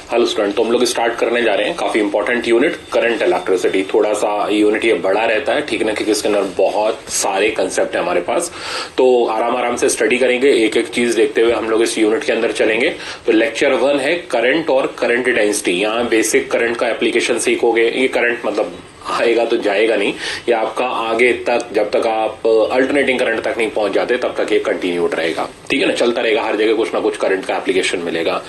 Hello student, तो हम लोग स्टार्ट करने जा रहे हैं काफी इंपॉर्टेंट यूनिट करंट इलेक्ट्रिसिटी। थोड़ा सा यूनिट ये बड़ा रहता है, ठीक है ना, क्योंकि इसके अंदर बहुत सारे कंसेप्ट है हमारे पास। तो आराम आराम से स्टडी करेंगे, एक एक चीज देखते हुए हम लोग इस यूनिट के अंदर चलेंगे। तो लेक्चर 1 है करंट और करंट डेंसिटी। यहाँ बेसिक करंट का एप्लीकेशन सीखोगे। ये करंट मतलब आएगा तो जाएगा नहीं, ये आपका आगे तक जब तक आप अल्टरनेटिंग करंट तक नहीं पहुंच जाते तब तक ये कंटिन्यूड रहेगा, ठीक है ना, चलता रहेगा। हर जगह कुछ ना कुछ करंट का एप्लीकेशन मिलेगा।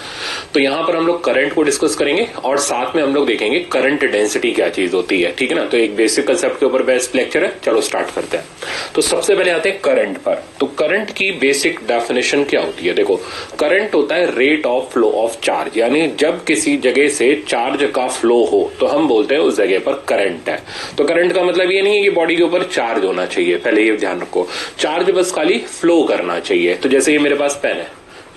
तो यहां पर हम लोग करंट को डिस्कस करेंगे और साथ में हम लोग देखेंगे करंट डेंसिटी क्या चीज होती है, ठीक है ना। तो एक बेसिक कंसेप्ट के ऊपर बेस्ट लेक्चर है, चलो स्टार्ट करते हैं। तो सबसे पहले आते हैं करंट पर। तो करंट की बेसिक डेफिनेशन क्या होती है? देखो, करंट होता है rate of flow of charge, यानी जब किसी जगह से चार्ज का फ्लो हो तो हम बोलते हैं उस जगह पर करंट है। तो करंट का मतलब ये नहीं है कि बॉडी के ऊपर चार्ज होना चाहिए, पहले ये ध्यान रखो। चार्ज बस खाली फ्लो करना चाहिए। तो जैसे ये मेरे पास पेन है,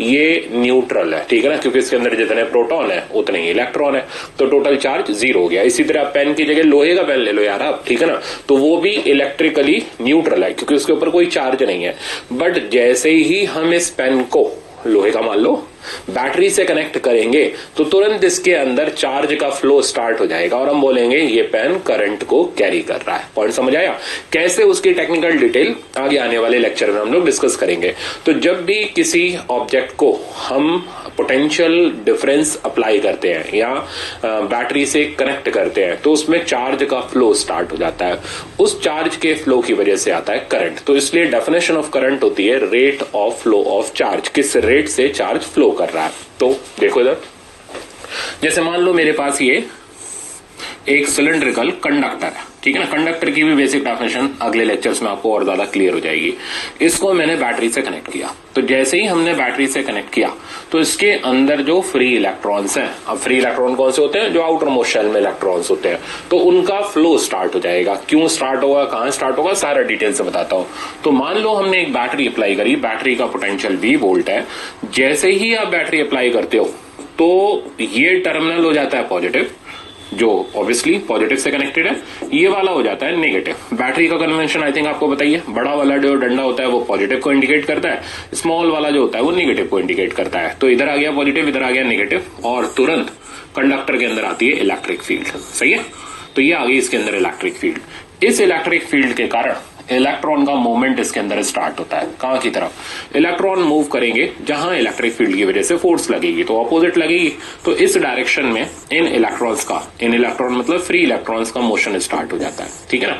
ये न्यूट्रल है, ठीक है ना, क्योंकि इसके अंदर जितने प्रोटॉन है उतने ही इलेक्ट्रॉन है, तो टोटल चार्ज 0 हो गया। इसी तरह पेन की जगह लोहे का पेन ले लो यार आप, ठीक है ना, तो वो भी इलेक्ट्रिकली न्यूट्रल है क्योंकि उसके ऊपर कोई चार्ज नहीं है। बट जैसे ही हम इस पेन को, लोहे का मान लो, बैटरी से कनेक्ट करेंगे तो तुरंत इसके अंदर चार्ज का फ्लो स्टार्ट हो जाएगा और हम बोलेंगे ये पेन करंट को कैरी कर रहा है। पॉइंट समझ आया? कैसे, उसकी टेक्निकल डिटेल आगे आने वाले लेक्चर में हम लोग डिस्कस करेंगे। तो जब भी किसी ऑब्जेक्ट को हम पोटेंशियल डिफरेंस अप्लाई करते हैं या बैटरी से कनेक्ट करते हैं तो उसमें चार्ज का फ्लो स्टार्ट हो जाता है। उस चार्ज के फ्लो की वजह से आता है करंट। तो इसलिए डेफिनेशन ऑफ करंट होती है rate of flow of charge, किस रेट से चार्ज फ्लो कर रहा है। तो देखो इधर, जैसे मान लो मेरे पास ये एक सिलेंड्रिकल कंडक्टर है, ठीक है ना। कंडक्टर की भी बेसिक डेफिनेशन अगले लेक्चर्स में आपको और ज्यादा क्लियर हो जाएगी। इसको मैंने बैटरी से कनेक्ट किया, तो जैसे ही हमने बैटरी से कनेक्ट किया तो इसके अंदर जो फ्री इलेक्ट्रॉन्स हैं, अब फ्री इलेक्ट्रॉन कौन से होते हैं? जो आउटर मोस्ट शेल में इलेक्ट्रॉन्स होते हैं, तो उनका फ्लो स्टार्ट हो जाएगा। क्यों स्टार्ट होगा, कहां स्टार्ट होगा, सारा डिटेल से बताता हूं। तो मान लो हमने एक बैटरी अप्लाई करी, बैटरी का पोटेंशियल 20 वोल्ट है। जैसे ही आप बैटरी अप्लाई करते हो तो ये टर्मिनल हो जाता है पॉजिटिव, जो ऑब्वियसली पॉजिटिव से कनेक्टेड है, ये वाला हो जाता है नेगेटिव। बैटरी का कन्वेंशन आई थिंक आपको बताइए, बड़ा वाला जो डंडा होता है वो पॉजिटिव को इंडिकेट करता है, स्मॉल वाला जो होता है वो नेगेटिव को इंडिकेट करता है। तो इधर आ गया पॉजिटिव, इधर आ गया नेगेटिव, और तुरंत कंडक्टर के अंदर आती है इलेक्ट्रिक फील्ड। सही है, तो ये आ गई इसके अंदर इलेक्ट्रिक फील्ड। इस इलेक्ट्रिक फील्ड के कारण इलेक्ट्रॉन का मूवमेंट इसके अंदर स्टार्ट होता है। कहां की तरफ? इलेक्ट्रॉन मूव करेंगे जहां इलेक्ट्रिक फील्ड की वजह से फोर्स लगेगी, तो ऑपोजिट लगेगी। तो इस डायरेक्शन में इन इलेक्ट्रॉन मतलब फ्री इलेक्ट्रॉन्स का मोशन स्टार्ट हो जाता है, ठीक है ना,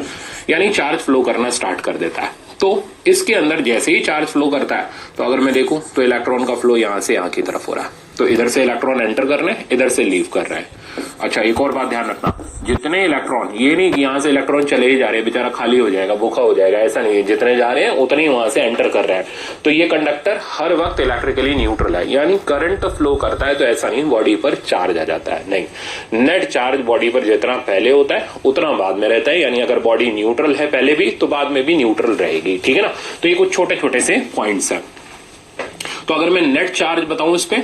यानी चार्ज फ्लो करना स्टार्ट कर देता है। तो इसके अंदर जैसे ही चार्ज फ्लो करता है, तो अगर मैं देखूं तो इलेक्ट्रॉन का फ्लो यहां से यहां की तरफ हो रहा है। तो इधर से इलेक्ट्रॉन एंटर कर रहे हैं, इधर से लीव कर रहे हैं। अच्छा, एक और बात ध्यान रखना, जितने इलेक्ट्रॉन, ये नहीं कि यहां से इलेक्ट्रॉन चले ही जा रहे हैं, बेचारा खाली हो जाएगा, भूखा हो जाएगा, ऐसा नहीं है। जितने जा रहे हैं उतने ही वहां से एंटर कर रहे हैं। तो ये कंडक्टर हर वक्त इलेक्ट्रिकली न्यूट्रल है, यानी करंट फ्लो करता है तो ऐसा नहीं बॉडी पर चार्ज आ जाता है, नहीं। नेट चार्ज बॉडी पर जितना पहले होता है उतना बाद में रहता है, यानी अगर बॉडी न्यूट्रल है पहले भी तो बाद में भी न्यूट्रल रहेगी, ठीक है ना। तो ये कुछ छोटे छोटे से पॉइंट्स हैं। तो अगर मैं नेट चार्ज बताऊं इस पे,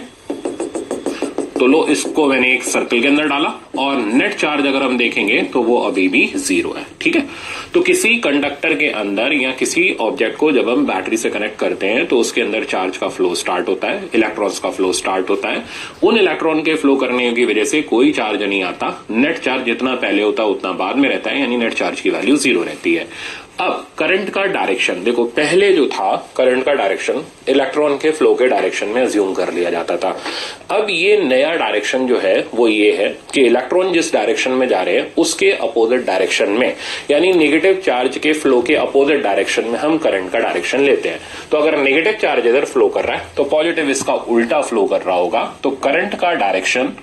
तो लो, इसको मैंने एक सर्कल के अंदर डाला और नेट चार्ज अगर हम देखेंगे तो वो अभी भी 0 है, ठीक है। तो किसी कंडक्टर के अंदर या किसी ऑब्जेक्ट को जब हम बैटरी से कनेक्ट करते हैं तो उसके अंदर चार्ज का फ्लो स्टार्ट होता है, इलेक्ट्रॉन्स का फ्लो स्टार्ट होता है। उन इलेक्ट्रॉन के फ्लो करने की वजह से कोई चार्ज नहीं आता। नेट चार्ज जितना पहले होता है उतना बाद में रहता है, यानी नेट चार्ज की वैल्यू 0 रहती है। अब करंट का डायरेक्शन देखो, पहले जो था करंट का डायरेक्शन इलेक्ट्रॉन के फ्लो के डायरेक्शन में अज्यूम कर लिया जाता था। अब ये नया डायरेक्शन जो है वो ये है कि इलेक्ट्रॉन जिस डायरेक्शन में जा रहे हैं उसके अपोजिट डायरेक्शन में, यानी नेगेटिव चार्ज के फ्लो के अपोजिट डायरेक्शन में हम करंट का डायरेक्शन लेते हैं। तो अगर नेगेटिव चार्ज इधर फ्लो कर रहा है तो पॉजिटिव इसका उल्टा फ्लो कर रहा होगा। तो करंट का डायरेक्शन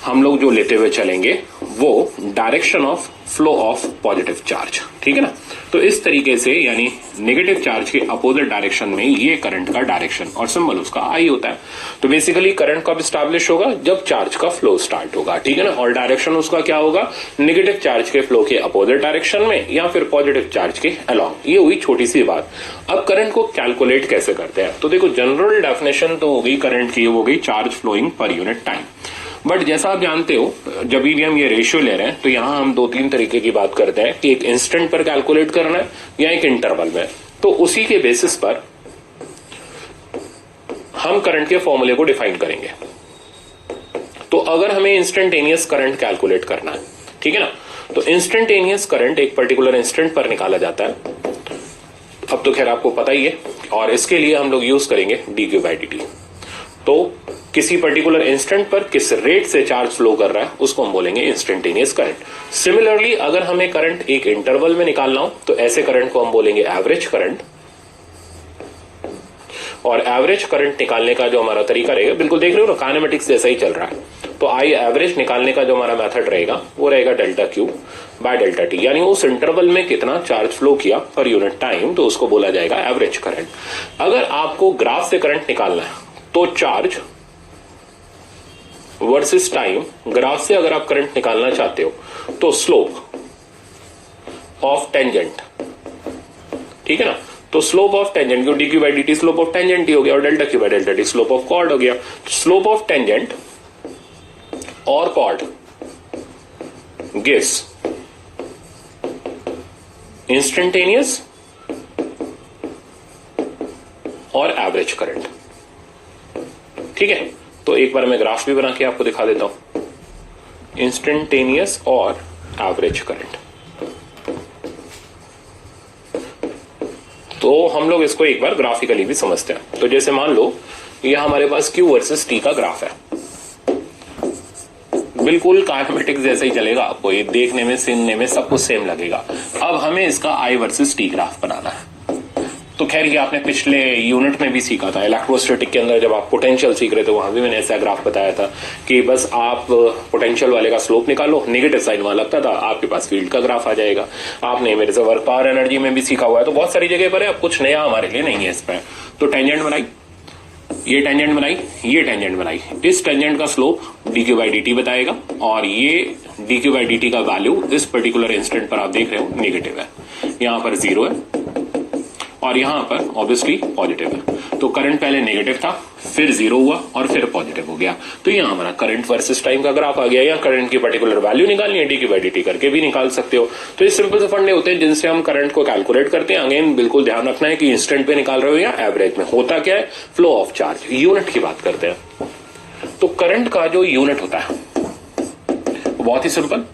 हम लोग जो लेते हुए चलेंगे वो direction of flow of positive charge, ठीक है ना। तो इस तरीके से, यानी नेगेटिव चार्ज के अपोजिट डायरेक्शन में ये करंट का डायरेक्शन और सिंबल उसका आई होता है। तो बेसिकली करंट कब स्टैब्लिश होगा? जब चार्ज का फ्लो स्टार्ट होगा, ठीक है ना। और डायरेक्शन उसका क्या होगा? नेगेटिव चार्ज के फ्लो के अपोजिट डायरेक्शन में या फिर पॉजिटिव चार्ज के अलोंग। ये हुई छोटी सी बात। अब करंट को कैलकुलेट कैसे करते हैं? तो देखो, जनरल डेफिनेशन तो हो गई करंट की, हो गई charge flowing per unit time. But जैसा आप जानते हो, जब भी हम ये रेशियो ले रहे हैं तो यहां हम 2-3 तरीके की बात करते हैं कि एक इंस्टेंट पर कैलकुलेट करना है या एक इंटरवल में। तो उसी के बेसिस पर हम करंट के फॉर्मूले को डिफाइन करेंगे। अगर हमें इंस्टेंटेनियस करंट कैलकुलेट करना है, ठीक है ना, तो इंस्टेंटेनियस करंट एक पर्टिकुलर इंस्टेंट पर निकाला जाता है। अब तो खैर आपको पता ही है, और इसके लिए हम लोग यूज करेंगे dq/dt। तो किसी पर्टिकुलर इंस्टेंट पर किस रेट से चार्ज फ्लो कर रहा है उसको हम बोलेंगे इंस्टेंटेनियस करंट। सिमिलरली अगर हमें करंट एक इंटरवल में निकालना हो तो ऐसे करंट को हम बोलेंगे एवरेज करंट। और एवरेज करंट निकालने का जो हमारा तरीका रहेगा, बिल्कुल देख रहे हो ना, काइनेमेटिक्स जैसा ही चल रहा है। तो आई एवरेज निकालने का जो हमारा मेथड रहेगा वो रहेगा delta Q by delta T, यानी उस इंटरवल में कितना चार्ज फ्लो किया पर यूनिट टाइम, तो उसको बोला जाएगा एवरेज करंट। अगर आपको ग्राफ से करंट निकालना है तो चार्ज वर्सेस टाइम, ग्राफ से अगर आप करंट निकालना चाहते हो तो स्लोप ऑफ टेंजेंट, ठीक है ना, तो स्लोप ऑफ टेंजेंट, क्यों dq/dt स्लोप ऑफ टेंजेंट ही हो गया, और delta Q by delta T slope of chord हो गया। स्लोप ऑफ टेंजेंट और कॉर्ड गिव्स इंस्टेंटेनियस और एवरेज करंट, ठीक है। तो एक बार मैं ग्राफ भी बना के आपको दिखा देता हूं, इंस्टेंटेनियस और एवरेज करंट। तो हम लोग इसको एक बार ग्राफिकली भी समझते हैं। तो जैसे मान लो यह हमारे पास Q वर्सेस T का ग्राफ है, बिल्कुल काइनेमेटिक्स जैसे ही चलेगा, आपको ये देखने में सुनने में सब कुछ सेम लगेगा। अब हमें इसका I वर्सेस T ग्राफ बनाना है। तो खैर ये आपने पिछले यूनिट में भी सीखा था, इलेक्ट्रोस्टैटिक के अंदर जब आप पोटेंशियल सीख रहे थे वहां भी मैंने ऐसा ग्राफ बताया था कि बस आप पोटेंशियल वाले का स्लोप निकालो, नेगेटिव साइन वहां लगता था, आपके पास फील्ड का ग्राफ आ जाएगा। आपने मेरे से वर्क पावर एनर्जी में भी सीखा हुआ है, तो बहुत सारी जगह पर है, अब कुछ नया हमारे लिए नहीं है इस पर। तो टेंजेंट बनाई, ये टेंजेंट बनाई, ये टेंजेंट बनाई, इस टेंजेंट का स्लोप dq/dt बताएगा, और ये dq/dt का वैल्यू इस पर्टिकुलर इंस्टेंट पर आप देख रहे हो नेगेटिव है, यहां पर 0 है और यहां पर ऑब्वियसली पॉजिटिव है। तो करंट पहले नेगेटिव था, फिर 0 हुआ और फिर पॉजिटिव हो गया। तो यहां हमारा करंट वर्सेस टाइम का ग्राफ आ गया। या करंट की पर्टिकुलर वैल्यू निकालनी है dq/dt करके भी निकाल सकते हो। तो ये सिंपल से फंडे होते हैं जिनसे हम करंट को कैलकुलेट करते हैं। अगेन बिल्कुल ध्यान रखना है कि इंस्टेंट पे निकाल रहे हो या एवरेज में। होता क्या है, फ्लो ऑफ चार्ज, यूनिट की बात करते हैं। तो करंट का जो यूनिट होता है बहुत ही सिंपल,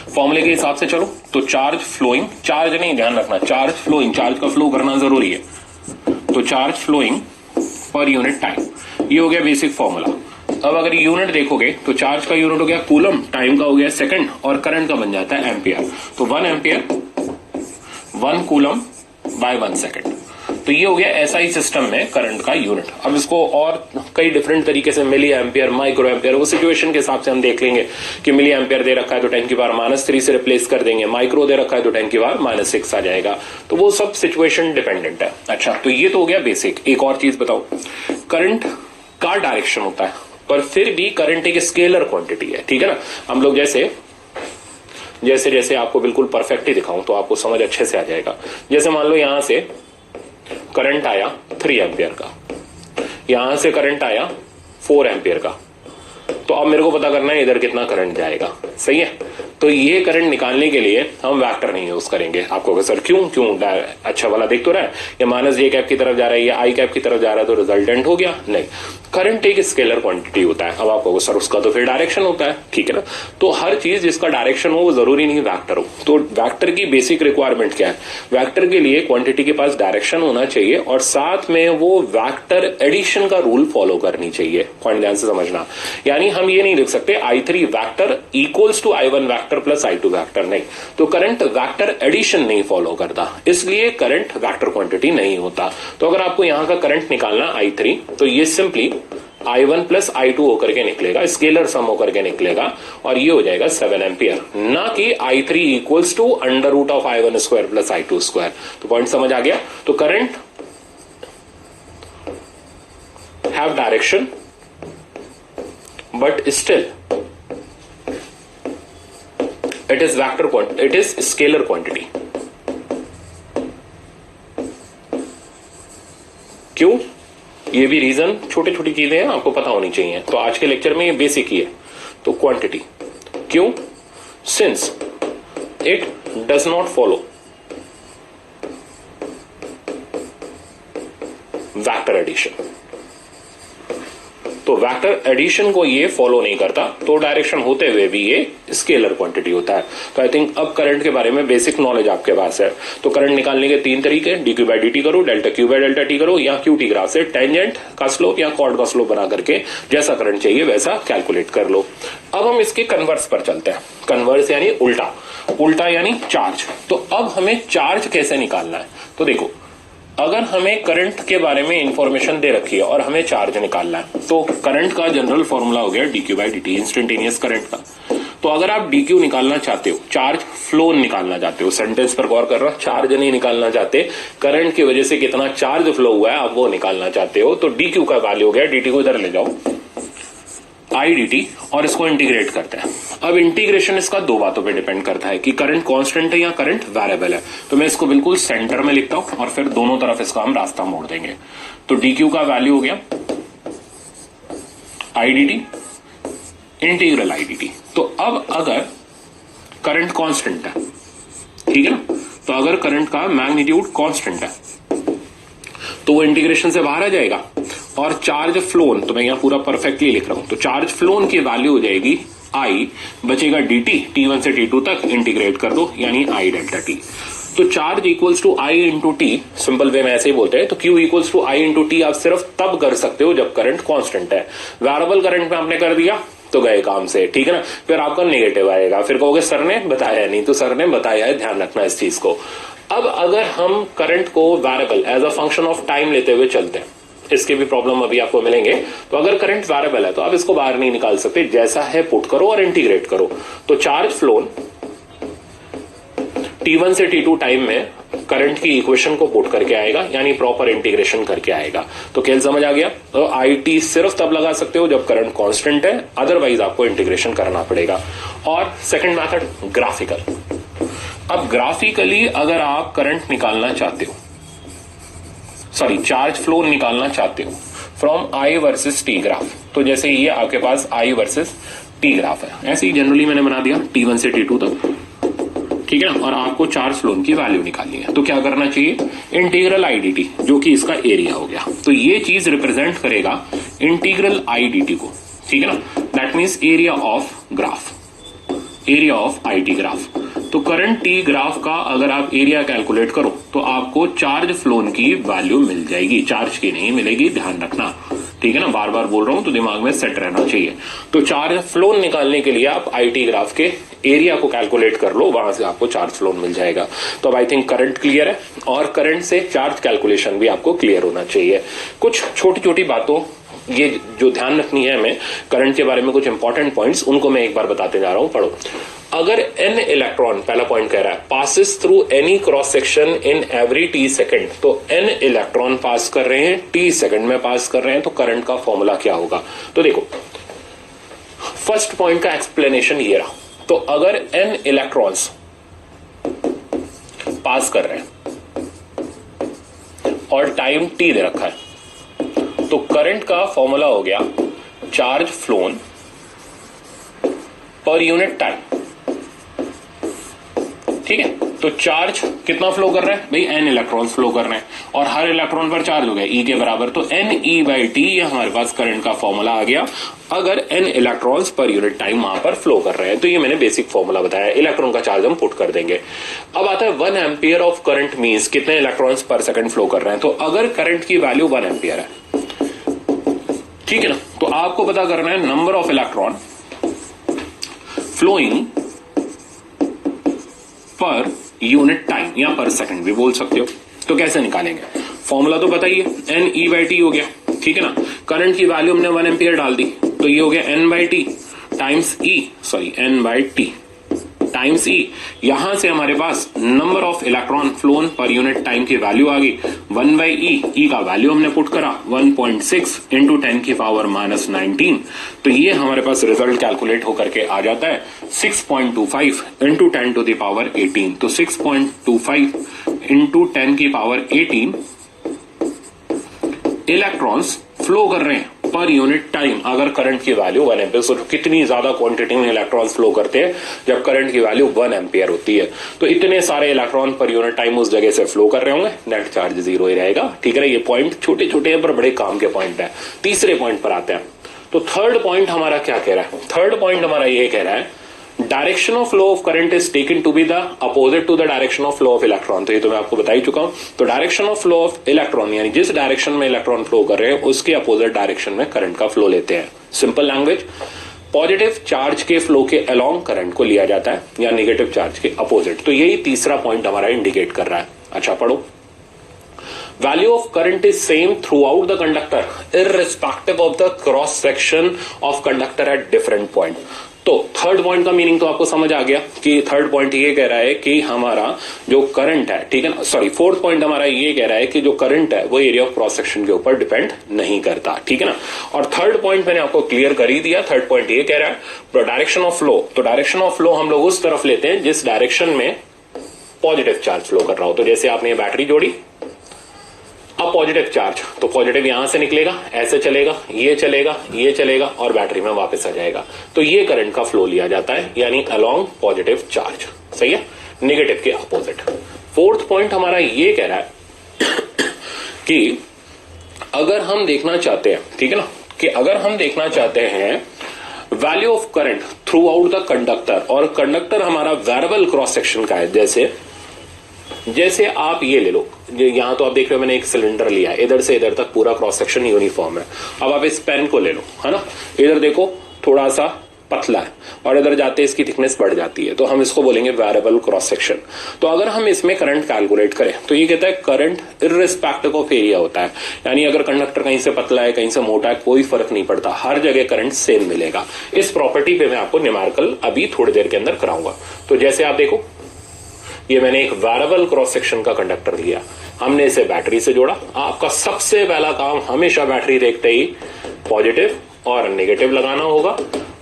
फॉर्मूले के हिसाब से चलो तो चार्ज फ्लोइंग, चार्ज नहीं, ध्यान रखना चार्ज फ्लोइंग, चार्ज का फ्लो करना जरूरी है। तो charge flowing per unit time, ये हो गया बेसिक फॉर्मूला। अब अगर यूनिट देखोगे तो चार्ज का यूनिट हो गया कूलम, टाइम का हो गया सेकंड, और करंट का बन जाता है एम्पियर। तो 1 एम्पियर 1 कूलम बाय 1 सेकंड। तो ये हो गया एसआई सिस्टम में करंट का यूनिट। अब इसको और कई डिफरेंट तरीके से मिली एम्पियर, माइक्रो एम्पियर, वो सिचुएशन के हिसाब से हम देख लेंगे कि मिली एम्पियर दे रखा है तो 10⁻³ से रिप्लेस कर देंगे, माइक्रो दे रखा है तो 10⁻⁻6 आ जाएगा। तो वो सब सिचुएशन डिपेंडेंट है। अच्छा, तो ये तो हो गया बेसिक। एक और चीज बताओ, करंट का डायरेक्शन होता है, पर फिर भी करंट एक स्केलर क्वांटिटी है, ठीक है ना। हम लोग जैसे जैसे आपको बिल्कुल परफेक्ट ही दिखाऊं तो आपको समझ अच्छे से आ जाएगा। जैसे मान लो यहां से करंट आया 3 एम्पियर का, यहां से करंट आया 4 एम्पियर का, तो अब मेरे को पता करना है इधर कितना करंट जाएगा, सही है। तो ये करंट निकालने के लिए हम वेक्टर नहीं यूज करेंगे। आपको सर क्यों अच्छा वाला देख तो रहा है, ये -j कैप की तरफ जा रहा है, ये i कैप की तरफ जा रहा है, तो रिजल्टेंट हो गया। नहीं, करंट एक स्केलर क्वांटिटी होता है। अब आपको सर उसका तो फिर डायरेक्शन होता है, ठीक है ना। तो हर चीज जिसका डायरेक्शन हो वो जरूरी नहीं वेक्टर हो। तो वेक्टर की बेसिक रिक्वायरमेंट क्या है, वेक्टर के लिए क्वांटिटी के पास डायरेक्शन होना चाहिए और साथ में वो वेक्टर एडिशन का रूल फॉलो करनी चाहिए। पॉइंट ध्यान से समझना, यानी हम ये नहीं लिख सकते i3 vector equals to i1 vector plus i2 vector, नहीं। तो करंट वेक्टर एडिशन नहीं फॉलो करता, इसलिए करंट वेक्टर क्वांटिटी नहीं होता। तो अगर आपको यहां का करंट निकालना i3, तो ये सिंपली i1 प्लस i2 होकर के निकलेगा, स्केलर सम होकर के निकलेगा, और ये हो जाएगा 7 एम्पियर, ना कि i3 equals to √i1² plus i2²। तो पॉइंट समझ आ गया। तो current have direction but still it is vector quantity, it is scalar quantity। क्यों, ये भी रीजन, छोटी छोटी चीजें हैं आपको पता होनी चाहिए। तो आज के लेक्चर में ये बेसिक ही है। तो क्वांटिटी क्यों, since it does not follow vector addition. तो वेक्टर एडिशन को ये फॉलो नहीं करता, तो डायरेक्शन होते हुए भी ये स्केलर क्वांटिटी होता है। तो आई थिंक अब करंट के बारे में बेसिक नॉलेज आपके पास है। तो करंट निकालने के 3 तरीके, dq बाई dt करो, delta q by delta t करो, या QT ग्राफ से टेंजेंट का स्लोप या कॉर्ड का स्लोप बना करके जैसा करंट चाहिए वैसा कैलकुलेट कर लो। अब हम इसके कन्वर्स पर चलते हैं। कन्वर्स यानी उल्टा, उल्टा यानी चार्ज। तो अब हमें चार्ज कैसे निकालना है? तो देखो, अगर हमें करंट के बारे में इंफॉर्मेशन दे रखी है और हमें चार्ज निकालना है, तो करंट का जनरल फॉर्मूला हो गया dq by dt, instantaneous current का। तो अगर आप dq निकालना चाहते हो, चार्ज फ्लो निकालना चाहते हो, सेंटेंस पर गौर कर रहा, चार्ज नहीं निकालना चाहते, करंट की वजह से कितना चार्ज फ्लो हुआ है आप वो निकालना चाहते हो, तो dq का वैल्यू हो गया, dt को इधर ले जाओ, I dt, और इसको इंटीग्रेट करते हैं। अब इंटीग्रेशन इसका 2 बातों पे डिपेंड करता है कि करंट कांस्टेंट है या करंट वेरिएबल है। तो मैं इसको बिल्कुल सेंटर में लिखता हूं और फिर दोनों तरफ इसका हम रास्ता मोड़ देंगे। तो dq का वैल्यू हो गया I dt integral I dt। तो अब अगर करंट कांस्टेंट है, ठीक है ना, तो अगर करंट का मैग्नीट्यूड कांस्टेंट है तो वो इंटीग्रेशन से बाहर आ जाएगा, और चार्ज फ्लोन, तो मैं यहां पूरा परफेक्टली लिख रहा हूं, तो चार्ज फ्लोन की वैल्यू हो जाएगी I, बचेगा dt, t1 से t2 तक इंटीग्रेट कर दो, यानी I डेल्टा t। तो charge equals to I into T, simple way में ऐसे ही बोलते हैं। तो Q equals to I into T आप सिर्फ तब कर सकते हो जब करंट कांस्टेंट है। वेरिएबल करंट में आपने कर दिया तो गए काम से, ठीक है ना। फिर आपका नेगेटिव आएगा, फिर कहोगे सर ने बताया नहीं, तो सर ने बताया है, ध्यान रखना इस चीज को। अब अगर हम करंट को variable as a function of time लेते हुए चलते हैं, इसके भी प्रॉब्लम अभी आपको मिलेंगे। तो अगर करंट वेरिएबल है तो आप इसको बाहर नहीं निकाल सकते, जैसा है पुट करो और इंटीग्रेट करो। तो चार्ज फ्लोन t1 से t2 टाइम में करंट की इक्वेशन को पुट करके आएगा, यानी प्रॉपर इंटीग्रेशन करके आएगा। तो खेल समझ आ गया। तो IT सिर्फ तब लगा सकते हो जब करंट कांस्टेंट है, अदरवाइज आपको इंटीग्रेशन करना पड़ेगा। और सेकंड मेथड ग्राफिकल। अब ग्राफिकली अगर आप करंट निकालना चाहते हो, सॉरी चार्ज फ्लो निकालना चाहते हो from I versus T graph, तो जैसे ये आपके पास I वर्सेस T ग्राफ है, ऐसे ही जनरली मैंने बना दिया t1 से t2 तक, ठीक है ना। और आपको चार्ज फ्लो की वैल्यू निकालनी है, तो क्या करना चाहिए, इंटीग्रल I dt, जो कि इसका एरिया हो गया। तो ये चीज रिप्रेजेंट करेगा इंटीग्रल I dt को, ठीक है ना। That means area of graph, area of IT graph. तो करंट T ग्राफ का अगर आप एरिया कैलकुलेट करो तो आपको चार्ज फ्लोन की वैल्यू मिल जाएगी, चार्ज की नहीं मिलेगी, ध्यान रखना, ठीक है ना। बार बार बोल रहा हूं तो दिमाग में सेट रहना चाहिए। तो चार्ज फ्लोन निकालने के लिए आप IT ग्राफ के एरिया को कैलकुलेट कर लो, वहां से आपको चार्ज फ्लोन मिल जाएगा। तो अब आई थिंक करंट क्लियर है, और करंट से चार्ज कैलकुलेशन भी आपको क्लियर होना चाहिए। कुछ छोटी छोटी बातों ये जो ध्यान रखनी है हमें करंट के बारे में, कुछ इंपॉर्टेंट पॉइंट्स, उनको मैं एक बार बताते जा रहा हूं, पढ़ो। अगर n इलेक्ट्रॉन, पहला पॉइंट कह रहा है passes through any cross section in every t second, तो n इलेक्ट्रॉन पास कर रहे हैं, t सेकंड में पास कर रहे हैं, तो करंट का फॉर्मूला क्या होगा। तो देखो फर्स्ट पॉइंट का एक्सप्लेनेशन ये रहा। तो अगर n इलेक्ट्रॉन्स पास कर रहे हैं और टाइम t दे रखा है, तो करंट का फॉर्मूला हो गया charge phloem per unit time, ठीक है। तो चार्ज कितना फ्लो कर रहा है भाई, n इलेक्ट्रॉन्स फ्लो कर रहे हैं, और हर इलेक्ट्रॉन पर चार्ज हो गया E के बराबर, तो NE बाई टी, ये हमारे पास करंट का फॉर्मूला आ गया अगर n इलेक्ट्रॉन्स पर यूनिट टाइम वहां पर फ्लो कर रहे हैं। तो ये मैंने बेसिक फॉर्मूला बताया, इलेक्ट्रॉन का चार्ज हम पुट कर देंगे। अब आता है 1 एम्पियर ऑफ करंट मींस कितने इलेक्ट्रॉन्स पर सेकंड फ्लो कर रहे हैं। तो अगर करंट की वैल्यू 1 एम्पियर है, ठीक है ना, तो आपको पता करना है number of electron flowing per unit time, या पर सेकंड भी बोल सकते हो। तो कैसे निकालेंगे, फॉर्मूला तो बताइए, एन ई बाई टी हो गया, ठीक है ना। करंट की वैल्यू हमने 1 एम्पियर डाल दी, तो ये हो गया N by T times E, sorry N by T times E. यहां से हमारे पास number of electron flown per unit time की वैल्यू आ गई 1 बाई ई का वैल्यू हमने पुट करा 1.6 इंटू 10 की पावर माइनस 19। तो ये हमारे पास रिजल्ट कैलकुलेट होकर के आ जाता है 6.25 इंटू 10 टू द पावर 18। तो 6.25 इंटू 10 की पावर 18 इलेक्ट्रॉन्स फ्लो कर रहे हैं पर यूनिट टाइम अगर करंट की वैल्यू 1 एम्पियर। तो कितनी ज्यादा क्वांटिटी में इलेक्ट्रॉन्स फ्लो करते हैं जब करंट की वैल्यू 1 एम्पियर होती है। तो इतने सारे इलेक्ट्रॉन पर यूनिट टाइम उस जगह से फ्लो कर रहे होंगे, नेट चार्ज 0 ही रहेगा, ठीक है ना। ये पॉइंट छोटे छोटे हैं पर बड़े काम के पॉइंट है। तीसरे पॉइंट पर आते हैं, तो थर्ड पॉइंट हमारा क्या कह रहा है? थर्ड पॉइंट हमारा ये कह रहा है direction of flow of current is taken to be the opposite to the direction of flow of electron. तो ये तो मैं आपको बता ही चुका हूं। तो direction of flow of electron यानी जिस डायरेक्शन में इलेक्ट्रॉन फ्लो कर रहे हैं उसके अपोजिट डायरेक्शन में करंट का फ्लो लेते हैं। सिंपल लैंग्वेज, पॉजिटिव चार्ज के फ्लो के अलोंग करंट को लिया जाता है या नेगेटिव चार्ज के अपोजिट। तो यही तीसरा पॉइंट हमारा इंडिकेट कर रहा है। अच्छा पढ़ो, value of current is same throughout the conductor irrespective of the cross section of conductor at different point। तो थर्ड पॉइंट का मीनिंग तो आपको समझ आ गया कि थर्ड पॉइंट ये कह रहा है कि हमारा जो करंट है, ठीक है ना, सॉरी फोर्थ पॉइंट हमारा ये कह रहा है कि जो करंट है वो एरिया ऑफ क्रॉस सेक्शन के ऊपर डिपेंड नहीं करता, ठीक है ना। और थर्ड पॉइंट मैंने आपको क्लियर कर ही दिया। थर्ड पॉइंट ये कह रहा है डायरेक्शन ऑफ फ्लो। तो डायरेक्शन ऑफ फ्लो हम लोग उस तरफ लेते हैं जिस डायरेक्शन में पॉजिटिव चार्ज फ्लो कर रहा हो। तो जैसे आपने ये बैटरी जोड़ी, अब पॉजिटिव चार्ज, तो पॉजिटिव यहां से निकलेगा, ऐसे चलेगा, ये चलेगा, ये चलेगा और बैटरी में वापस आ जाएगा। तो ये करंट का फ्लो लिया जाता है यानी अलोंग पॉजिटिव चार्ज। सही है, नेगेटिव के अपोजिट। फोर्थ पॉइंट हमारा ये कह रहा है कि अगर हम देखना चाहते हैं, ठीक है ना, कि अगर हम देखना चाहते हैं value of current through out the conductor, और कंडक्टर हमारा वेरिएबल क्रॉस सेक्शन का है, जैसे आप ये ले लो, यहां तो आप देख रहे हो मैंने एक सिलेंडर लिया है, इधर से इधर तक पूरा क्रॉस सेक्शन यूनिफॉर्म है। अब आप इस पेन को ले लो, है ना, इधर देखो थोड़ा सा पतला है और इधर जाते इसकी थिकनेस बढ़ जाती है, तो हम इसको बोलेंगे वेरिएबल क्रॉस सेक्शन। तो अगर हम इसमें करंट कैलकुलेट करें तो ये कहता है करंट इर्रिस्पेक्टिव ऑफ एरिया होता है, यानी अगर कंडक्टर कहीं से पतला है कहीं से मोटा है कोई फर्क नहीं पड़ता, हर जगह करंट सेम मिलेगा। इस प्रॉपर्टी पे मैं आपको न्यूमेरिकल अभी थोड़ी देर के अंदर कराऊंगा। तो जैसे आप देखो, ये मैंने एक वेरिएबल क्रॉस सेक्शन का कंडक्टर लिया, हमने इसे बैटरी से जोड़ा। आपका सबसे पहला काम हमेशा बैटरी देखते ही पॉजिटिव और नेगेटिव लगाना होगा,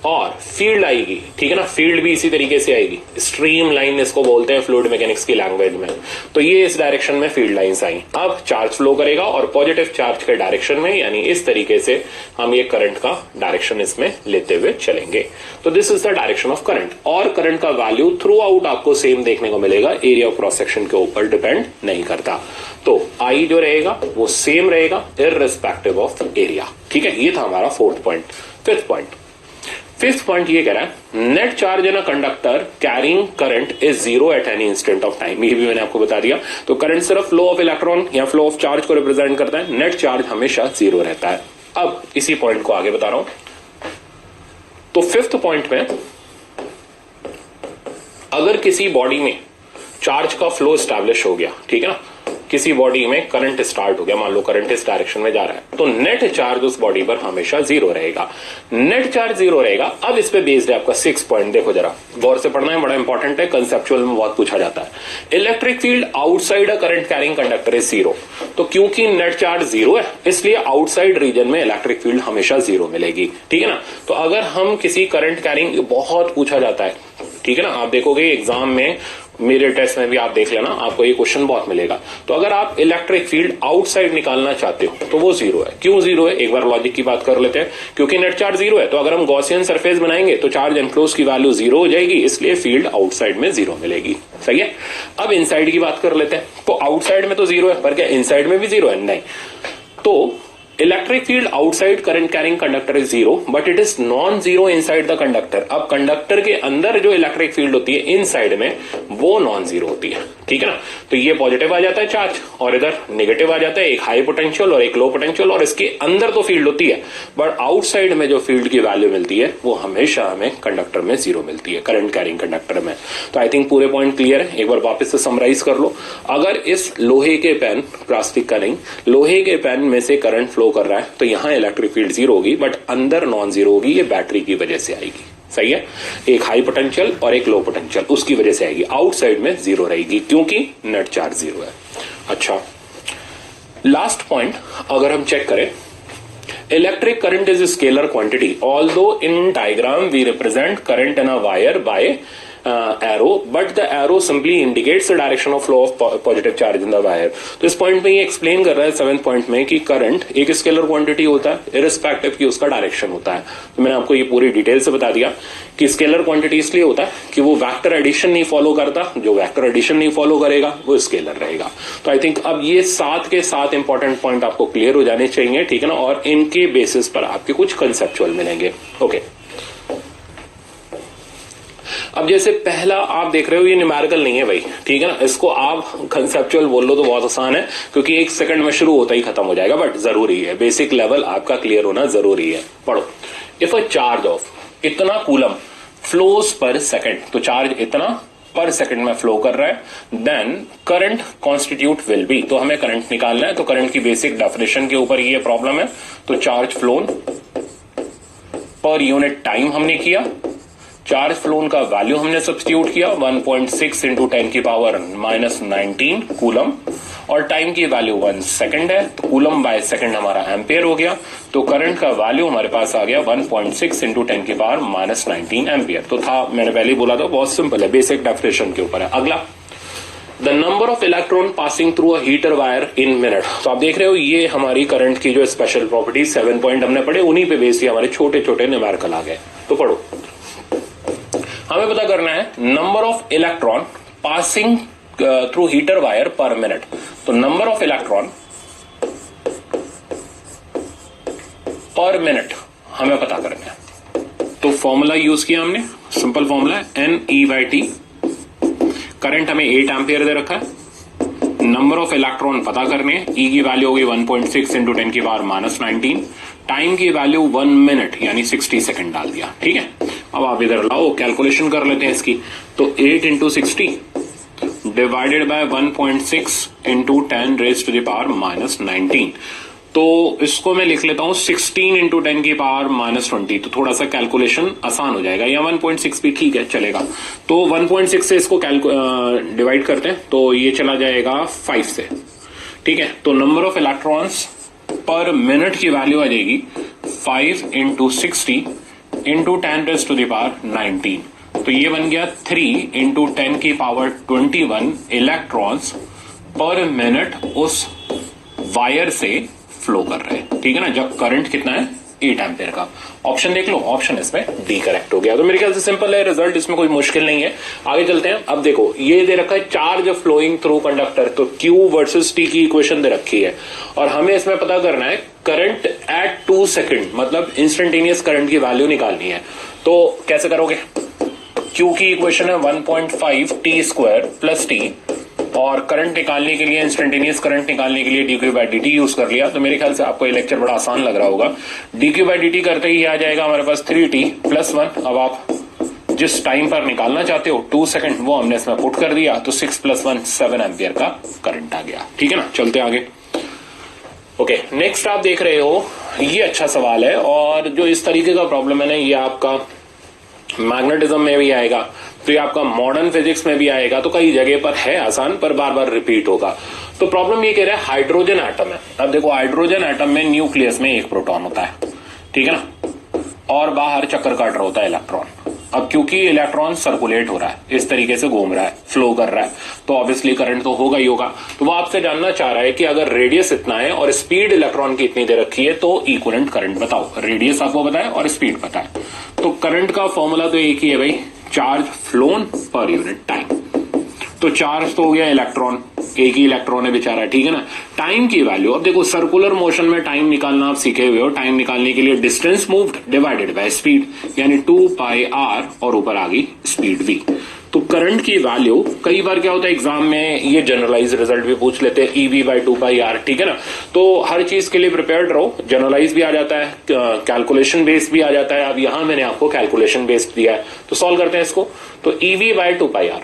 और फील्ड आएगी, ठीक है ना, फील्ड भी इसी तरीके से आएगी, स्ट्रीम लाइन इसको बोलते हैं फ्लूइड मैकेनिक्स की लैंग्वेज में। तो ये इस डायरेक्शन में फील्ड लाइंस आई। अब चार्ज फ्लो करेगा और पॉजिटिव चार्ज के डायरेक्शन में, यानी इस तरीके से हम ये करंट का डायरेक्शन इसमें लेते हुए चलेंगे। तो this is the direction of current. और करंट का वैल्यू थ्रू आउट आपको सेम देखने को मिलेगा, एरिया ऑफ क्रॉस सेक्शन के ऊपर डिपेंड नहीं करता। तो आई जो रहेगा वो सेम रहेगा इररिस्पेक्टिव ऑफ एरिया, ठीक है। ये था हमारा फोर्थ पॉइंट। फिफ्थ पॉइंट ये कह रहा है net charge in a conductor carrying current is zero at any instant of time. ये भी मैंने आपको बता दिया। तो करंट सिर्फ फ्लो ऑफ इलेक्ट्रॉन या फ्लो ऑफ चार्ज को रिप्रेजेंट करता है, नेट चार्ज हमेशा जीरो रहता है। अब इसी पॉइंट को आगे बता रहा हूं। तो फिफ्थ पॉइंट में अगर किसी बॉडी में चार्ज का फ्लो स्टैब्लिश हो गया, ठीक है ना, किसी बॉडी में करंट स्टार्ट हो गया, मान लो करंट इस डायरेक्शन में जा रहा है, तो नेट चार्ज उस बॉडी पर हमेशा जीरो रहेगा। नेट चार्ज जीरो रहेगा। अब इस पे बेस्ड है आपका 6 पॉइंट, देखो जरा गौर से पढ़ना है, बड़ा इंपॉर्टेंट है, कंसेप्चुअल में बहुत पूछा जाता है। Electric field outside a current carrying conductor is zero. तो क्योंकि नेट चार्ज जीरो है इसलिए आउटसाइड रीजन में इलेक्ट्रिक फील्ड हमेशा जीरो मिलेगी, ठीक है ना। तो अगर हम किसी करंट कैरिंग, बहुत पूछा जाता है, ठीक है ना, आप देखोगे एग्जाम में, मेरे टेस्ट में भी आप देख लेना, आपको ये क्वेश्चन बहुत मिलेगा। तो अगर आप इलेक्ट्रिक फील्ड आउटसाइड निकालना चाहते हो तो वो जीरो है। क्यों जीरो है, एक बार लॉजिक की बात कर लेते हैं। क्योंकि नेट चार्ज जीरो है, तो अगर हम गॉसियन सरफेस बनाएंगे तो चार्ज एनक्लोज की वैल्यू जीरो हो जाएगी, इसलिए फील्ड आउटसाइड में जीरो मिलेगी। सही है। अब इनसाइड की बात कर लेते हैं। तो आउटसाइड में तो जीरो है, पर क्या इनसाइड में भी जीरो है? नहीं। तो electric field outside current carrying conductor is zero, but it is non zero inside the conductor. अब कंडक्टर के अंदर जो इलेक्ट्रिक फील्ड होती है इनसाइड में, वो नॉन जीरो होती है, ठीक है ना। तो ये पॉजिटिव आ जाता है चार्ज, और इधर नेगेटिव आ जाता है, एक हाई पोटेंशियल और एक लो पोटेंशियल, और इसके अंदर तो फील्ड होती है, बट आउटसाइड में जो फील्ड की वैल्यू मिलती है वो हमेशा हमें कंडक्टर में जीरो मिलती है, करंट कैरिंग कंडक्टर में। तो आई थिंक पूरे पॉइंट क्लियर है। एक बार वापस से समराइज कर लो। अगर इस लोहे के पेन, प्लास्टिक का नहीं, लोहे के पेन में से करंट फ्लो कर रहा है तो यहां इलेक्ट्रिक फील्ड जीरो होगी, बट अंदर नॉन जीरो होगी। ये बैटरी की वजह से आएगी। सही है। एक हाई पोटेंशियल और एक लो पोटेंशियल, उसकी वजह से आएगी। आउटसाइड में जीरो रहेगी क्योंकि नेट चार्ज जीरो है। अच्छा, लास्ट पॉइंट अगर हम चेक करें, electric current is scalar quantity although in diagram we represent current in a wire by arrow, but the arrow simply indicates the direction of flow of positive charge in the wire. तो इस point में ये explain कर रहा है 7th point में कि current एक स्केलर क्वांटिटी होता है इररिस्पेक्टिव की उसका डायरेक्शन होता है। तो मैंने आपको ये पूरी डिटेल से बता दिया कि स्केलर क्वांटिटी इसलिए होता है कि वो वेक्टर एडिशन नहीं फॉलो करता, जो वेक्टर एडिशन नहीं फॉलो करेगा वो स्केलर रहेगा। तो आई थिंक अब ये 7 के 7 इंपॉर्टेंट पॉइंट आपको क्लियर हो जाने चाहिए, ठीक है ना, और इनके बेसिस पर आपके कुछ कंसेप्चुअल मिलेंगे। ओके, अब जैसे पहला आप देख रहे हो ये न्यूमेरिकल नहीं है भाई, ठीक है ना, इसको आप कंसेप्चुअल बोल लो तो बहुत आसान है क्योंकि 1 सेकंड में शुरू होता ही खत्म हो जाएगा, बट जरूरी है, बेसिक लेवल आपका क्लियर होना जरूरी है। पढ़ो, इफ अ चार्ज ऑफ इतना कूलम फ्लोज पर सेकंड, तो चार्ज इतना पर सेकंड में फ्लो कर रहा है, then current constitute will be, तो हमें करंट निकालना है। तो करंट की बेसिक डेफिनेशन के ऊपर ये प्रॉब्लम है। तो charge phloem per unit time हमने किया, चार्ज फ्लोन का वैल्यू हमने सब्स्टिट्यूट किया 1.6 इंटू 10 की पावर -19 कूलम, और टाइम की वैल्यू 1 सेकंड है, तो कूलम बाय सेकंड हमारा एम्पियर हो गया। तो करंट का वैल्यू हमारे पास आ गया 1.6 इंटू 10 की पावर -19 एम्पियर। तो था, मैंने पहले ही बोला था, बहुत सिंपल है, बेसिक डेफिनेशन के ऊपर है। अगला, the number of electron passing through a heater wire in minute. तो आप देख रहे हो ये हमारी करंट की जो स्पेशल प्रॉपर्टी 7 पॉइंट हमने पढ़े, उन्हीं पे बेस हमारे छोटे छोटे न्यूमेरिकल आ गए। तो पढ़ो, हमें पता करना है number of electron passing through heater wire per minute. तो number of electron per minute हमें पता करना है। तो फॉर्मूला यूज किया हमने, सिंपल फॉर्मूला है NE/T। करंट हमें 8 एम्पियर दे रखा है, नंबर ऑफ इलेक्ट्रॉन पता करने हैं, E की वैल्यू होगी 1.6 इंटू 10 की पावर -19, टाइम की वैल्यू 1 मिनट यानी 60 सेकंड डाल दिया, ठीक है। अब आप इधर लाओ, कैलकुलेशन कर लेते हैं इसकी। तो 8 into 60 divided by 1.6 into 10 raise to the power -19। तो इसको मैं लिख लेता हूं 16 इंटू 10 की पावर -20। तो थोड़ा सा कैलकुलेशन आसान हो जाएगा, या 1.6 भी ठीक है चलेगा। तो 1.6 से इसको डिवाइड करते हैं, तो ये चला जाएगा 5 से, ठीक है। तो number of electrons per minute की वैल्यू आ जाएगी 5 into 60 into 10 raise to the power 19। तो ये बन गया 3 इंटू 10 की पावर 21 इलेक्ट्रॉन्स पर मिनट उस वायर से फ्लो कर रहे हैं, ठीक है ना, जब करंट कितना है 8 एम्पियर का। ऑप्शन देख लो, ऑप्शन इसमें डी करेक्ट हो गया। तो मेरे ख्याल से सिंपल है रिजल्ट, इसमें कोई मुश्किल नहीं है। आगे चलते हैं। अब देखो ये दे रखा है चार्ज फ्लोइंग थ्रू कंडक्टर, तो Q वर्सेस T की इक्वेशन दे रखी है और हमें इसमें पता करना है करंट एट 2 सेकंड, मतलब इंस्टेंटेनियस करंट की वैल्यू निकालनी है। तो कैसे करोगे? Q की इक्वेशन है 1.5 t² प्लस t, और करंट निकालने के लिए, इंस्टेंटेनियस करंट निकालने के लिए dq/dt यूज कर लिया। तो मेरे ख्याल से आपको ये लेक्चर बड़ा आसान लग रहा होगा। dq/dt करते ही आ जाएगा हमारे पास 3t + 1। अब आप जिस टाइम पर निकालना चाहते हो 2 सेकंड, वो हमने इसमें पुट कर दिया, तो 6 + 1 7 एम्पियर का करंट आ गया, ठीक है ना। चलते आगे। ओके, नेक्स्ट आप देख रहे हो, ये अच्छा सवाल है, और जो इस तरीके का प्रॉब्लम है ना, ये आपका मैग्नेटिज्म में भी आएगा, तो ये आपका मॉडर्न फिजिक्स में भी आएगा। तो कई जगह पर है आसान, पर बार बार रिपीट होगा। तो प्रॉब्लम ये कह रहा है हाइड्रोजन एटम है। अब देखो हाइड्रोजन एटम में न्यूक्लियस में 1 प्रोटॉन होता है, ठीक है ना, और बाहर चक्कर काट रहा होता है इलेक्ट्रॉन। अब क्योंकि इलेक्ट्रॉन सर्कुलेट हो रहा है, इस तरीके से घूम रहा है, फ्लो कर रहा है, तो ऑब्वियसली करंट तो होगा ही होगा। तो वो आपसे जानना चाह रहा है कि अगर रेडियस इतना है और स्पीड इलेक्ट्रॉन की इतनी दे रखी है, तो इक्विवेलेंट करंट बताओ। रेडियस आपको पता है और स्पीड पता है, तो करंट का फॉर्मूला तो एक ही है भाई, charge phloem per unit time. तो चार्ज तो हो गया इलेक्ट्रॉन, एक ही इलेक्ट्रॉन है बेचारा, ठीक है ना। टाइम की वैल्यू, अब देखो सर्कुलर मोशन में टाइम निकालना आप सीखे हुए हो। टाइम निकालने के लिए distance moved divided by speed, यानी 2πr, और ऊपर आ गई स्पीड v। तो करंट की वैल्यू, कई बार क्या होता है एग्जाम में ये जनरलाइज रिजल्ट भी पूछ लेते हैं, EV/2πr, ठीक है ना। तो हर चीज के लिए प्रिपेयर्ड रहो, जनरलाइज भी आ जाता है, कैलकुलेशन बेस्ड भी आ जाता है। अब यहां मैंने आपको कैलकुलेशन बेस्ड दिया है, तो सॉल्व करते हैं इसको। तो EV/2πr,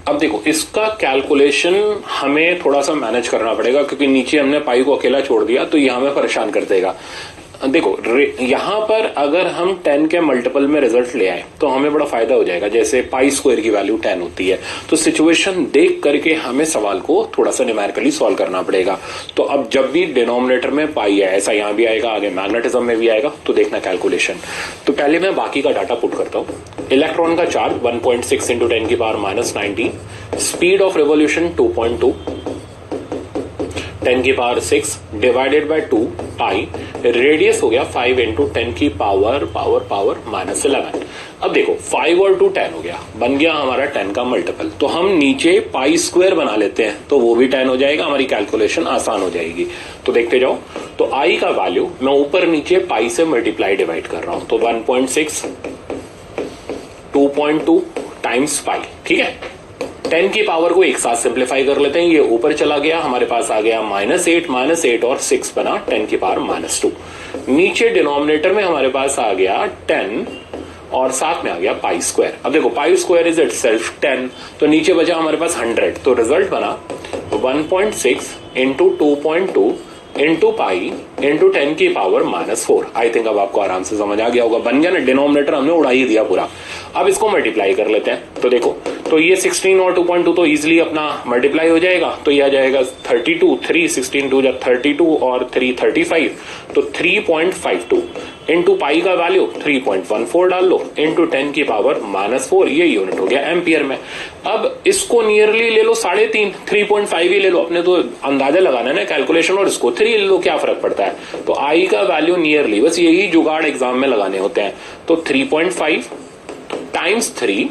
अब देखो इसका कैलकुलेशन हमें थोड़ा सा मैनेज करना पड़ेगा, क्योंकि नीचे हमने पाई को अकेला छोड़ दिया, तो ये हमें परेशान कर देगा। देखो यहां पर अगर हम 10 के मल्टीपल में रिजल्ट ले आए तो हमें बड़ा फायदा हो जाएगा। जैसे π² की वैल्यू 10 होती है, तो सिचुएशन देख करके हमें सवाल को थोड़ा सा न्यूमेरिकली सॉल्व करना पड़ेगा। तो अब जब भी डिनोमिनेटर में पाई है, ऐसा यहां भी आएगा, आगे मैग्नेटिज्म में भी आएगा, तो देखना कैलकुलेशन। तो पहले मैं बाकी का डाटा पुट करता हूं। इलेक्ट्रॉन का चार्ज 1.6 इंटू 10 की पावर -19, स्पीड ऑफ रिवॉल्यूशन 2.2, 10 की power 6 divided by 2 pi, radius हो गया 5 इंटू 10 की पावर -11। अब देखो 5 और 2 10 हो गया, बन गया हमारा 10 का मल्टीपल। तो हम नीचे पाई स्क्वायर बना लेते हैं तो वो भी 10 हो जाएगा, हमारी कैलकुलेशन आसान हो जाएगी। तो देखते जाओ, तो आई का वैल्यू मैं ऊपर नीचे पाई से मल्टीप्लाई डिवाइड कर रहा हूं, तो 1.6 2.2 टाइम्स पाई, ठीक है। 10 की पावर को एक साथ सिंप्लीफाई कर लेते हैं, ये ऊपर चला गया, हमारे पास आ गया -8 और 6 बना 10 की पावर -2। नीचे डिनोमिनेटर में हमारे पास आ गया 10 और साथ में आ गया पाई स्क्वायर। अब देखो पाई स्क्वायर इज इटसेल्फ 10, तो नीचे बचा हमारे पास 100, तो रिजल्ट बना 1.6 इंटू 2.2 इंटू पाई इंटू 10 की पावर -4। आई थिंक अब आपको आराम से समझ आ गया होगा, बन गया ना, डिनोमिनेटर हमने उड़ा ही दिया पूरा। अब इसको मल्टीप्लाई कर लेते हैं, तो देखो, तो ये 16 और 2.2 तो इजीली अपना मल्टीप्लाई हो जाएगा, तो ये आ जाएगा 32, 3 16 2 32 और 3 35, तो 3.52 इंटू पाई का वैल्यू 3.14 डाल लो इंटू 10 की पावर -4, ये यूनिट हो गया एम्पियर में। अब इसको नियरली ले लो 3.5, 3.5 ही ले लो, अपने तो अंदाजा लगाना है ना कैलकुलेशन, और इसको 3 ले लो, क्या फर्क पड़ता है। तो आई का वैल्यू नियरली, बस यही जुगाड़ एग्जाम में लगाने होते हैं, तो 3.5 टाइम्स 3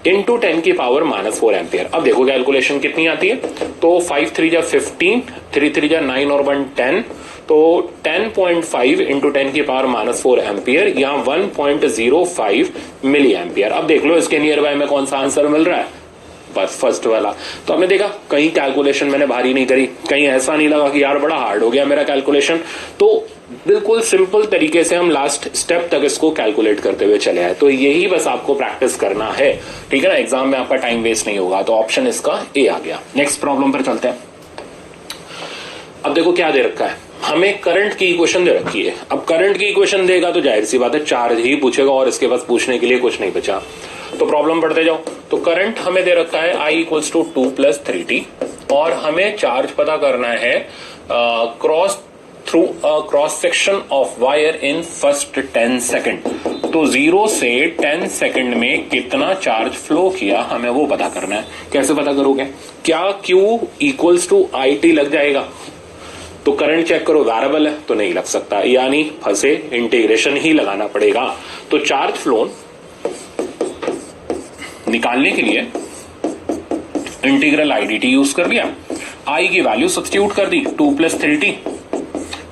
इंटू 10 की पावर -4 एम्पियर। अब देखो कैलकुलेशन कितनी आती है, तो 5 3 जा 15, 3 3 जा 9 और 1 10, तो 10.5 इंटू 10 की पावर -4 एम्पियर, यहाँ 1.05 मिली एम्पियर। अब देख लो इसके नियर बाय में कौन सा आंसर मिल रहा है, बस फर्स्ट वाला। तो हमने देखा कहीं कैलकुलेशन मैंने भारी नहीं करी, कहीं ऐसा नहीं लगा कि यार बड़ा हार्ड हो गया मेरा कैलकुलेशन, तो बिल्कुल सिंपल तरीके से हम लास्ट स्टेप तक इसको कैलकुलेट करते हुए चले आए। तो यही बस आपको प्रैक्टिस करना है, ठीक है ना, एग्जाम में आपका टाइम वेस्ट नहीं होगा। तो ऑप्शन इसका ए आ गया। नेक्स्ट प्रॉब्लम पर चलते हैं। अब देखो क्या दे रखा है, हमें करंट की इक्वेशन दे रखी है। अब करंट की इक्वेशन देगा तो जाहिर सी बात है चार्ज ही पूछेगा, और इसके पास पूछने के लिए कुछ नहीं बचा। तो प्रॉब्लम पढ़ते जाओ। तो करंट हमें दे रखा है I = 2 + 3t, और हमें चार्ज पता करना है cross section of wire in first 10 second. तो 0 से 10 सेकेंड में कितना चार्ज फ्लो किया हमें वो पता करना है। कैसे पता करोगे, क्या Q = IT लग जाएगा? तो करंट चेक करो, वेरिएबल है तो नहीं लग सकता, यानी फंसे, इंटीग्रेशन ही लगाना पड़ेगा। तो चार्ज फ्लोन निकालने के लिए इंटीग्रल IDT यूज कर लिया, I की वैल्यू सब्स्टिट्यूट कर दी 2 + 3t,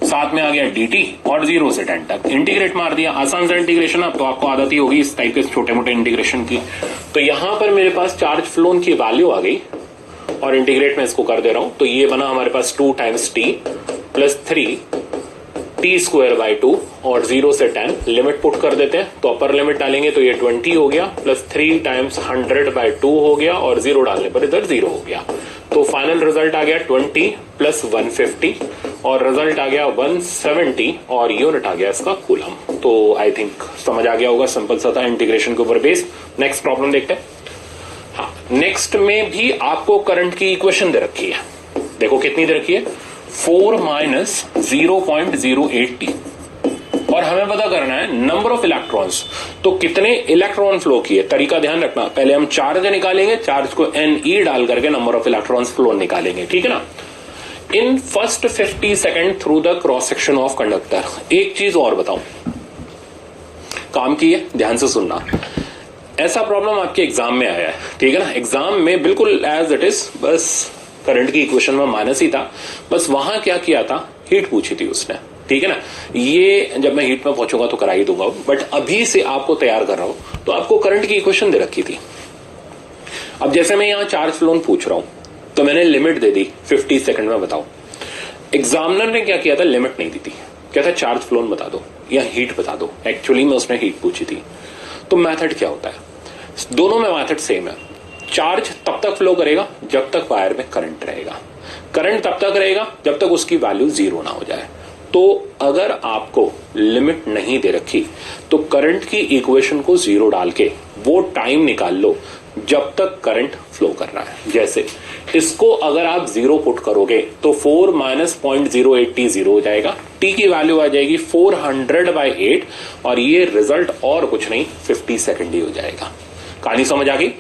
साथ में आ गया dt, और 0 से 10 तक इंटीग्रेट मार दिया। आसान सा इंटीग्रेशन, अब तो आपको आदत ही होगी इस टाइप के छोटे मोटे इंटीग्रेशन की। तो यहां पर मेरे पास चार्ज फ्लोन की वैल्यू आ गई, और इंटीग्रेट में इसको कर दे रहा हूं, तो ये बना हमारे पास 2 × t + 3 t²/2 और 0 से 10 लिमिट पुट कर देते हैं। तो अपर लिमिट डालेंगे तो ये 20 हो गया, प्लस 3 × 100/2 हो गया, और 0 डालने पर इधर 0 हो गया। तो फाइनल रिजल्ट आ गया 20 + 150, और रिजल्ट आ गया 170, और यूनिट आ गया इसका कूलम। तो आई थिंक समझ आ गया होगा, सिंपल सा था इंटीग्रेशन के ऊपर बेस्ड। नेक्स्ट प्रॉब्लम देखते हैं। हाँ, नेक्स्ट में भी आपको करंट की इक्वेशन दे रखी है। देखो कितनी दे रखी है, 4 - 0.08t, और हमें पता करना है नंबर ऑफ इलेक्ट्रॉन्स। तो कितने इलेक्ट्रॉन फ्लो किए, तरीका ध्यान रखना, पहले हम चार्ज निकालेंगे, चार्ज को Ne डाल करके नंबर ऑफ इलेक्ट्रॉन्स फ्लो निकालेंगे, ठीक है ना। In first 50 second through the cross section of conductor. एक चीज और बताऊं, काम की है, ध्यान से सुनना। ऐसा प्रॉब्लम आपके एग्जाम में आया है, ठीक है ना, एग्जाम में बिल्कुल एज इट इज, बस करंट की इक्वेशन में माइनस ही था, बस वहां क्या किया था, हीट पूछी थी उसने, ठीक है ना। ये जब मैं हीट में पहुंचूंगा तो करा ही दूंगा, बट अभी से आपको तैयार कर रहा हूं। तो आपको करंट की इक्वेशन दे रखी थी। अब जैसे मैं यहां चार्ज फ्लोन पूछ रहा हूं, तो मैंने लिमिट दे दी 50 सेकंड में, बताओ। एग्जामिनर ने क्या किया था, लिमिट नहीं दी थी, क्या था, चार्ज फ्लोन बता दो या हीट बता दो। एक्चुअली में उसने हीट पूछी थी। तो मेथड क्या होता है, दोनों में मेथड सेम है। चार्ज तब तक फ्लो करेगा जब तक वायर में करंट रहेगा, करंट तब तक रहेगा जब तक उसकी वैल्यू 0 ना हो जाए। तो अगर आपको लिमिट नहीं दे रखी, तो करंट की इक्वेशन को 0 डाल के वो टाइम निकाल लो जब तक करंट फ्लो कर रहा है। जैसे इसको अगर आप 0 पुट करोगे तो 4 माइनस 0.08 t 0 हो जाएगा, t की वैल्यू आ जाएगी 400/8 और ये रिजल्ट और कुछ नहीं 50 सेकंड ही हो जाएगा। कहानी समझ आ गई?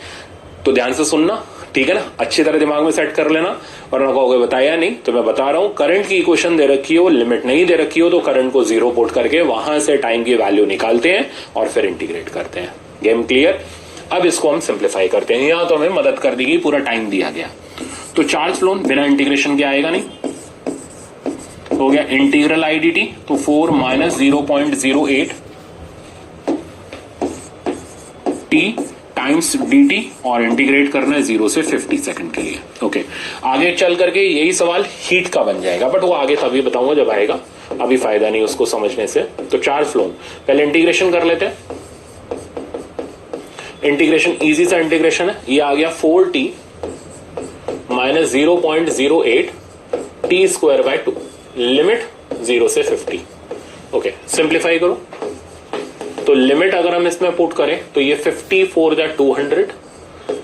तो ध्यान से सुनना, ठीक है ना, अच्छी तरह दिमाग में सेट कर लेना। और ना कहोगे बताया नहीं, तो मैं बता रहा हूं, करंट की इक्वेशन दे रखी हो, लिमिट नहीं दे रखी हो तो करंट को 0 पुट करके वहां से टाइम की वैल्यू निकालते हैं और फिर इंटीग्रेट करते हैं। Game clear? अब इसको हम सिंप्लीफाई करते हैं। यहां तो हमें मदद कर दी गई, पूरा टाइम दिया गया। तो चार्ज फ्लो बिना इंटीग्रेशन के आएगा नहीं, हो गया इंटीग्रल आई डी टी, तो 4 माइनस 0.08 टी टाइम्स dt और इंटीग्रेट करना है 0 से 50 सेकंड के लिए। ओके, आगे चल करके यही सवाल हीट का बन जाएगा, बट वो आगे तभी बताऊंगा जब आएगा, अभी फायदा नहीं उसको समझने से। तो चार्ज फ्लो पहले इंटीग्रेशन कर लेते हैं। इंटीग्रेशन इजी सा इंटीग्रेशन है, ये आ गया 4t minus 0.08 t square by 2, limit 0 से 50। ओके, सिंप्लीफाई करो तो लिमिट अगर हम इसमें पुट करें तो ये 54 जा 200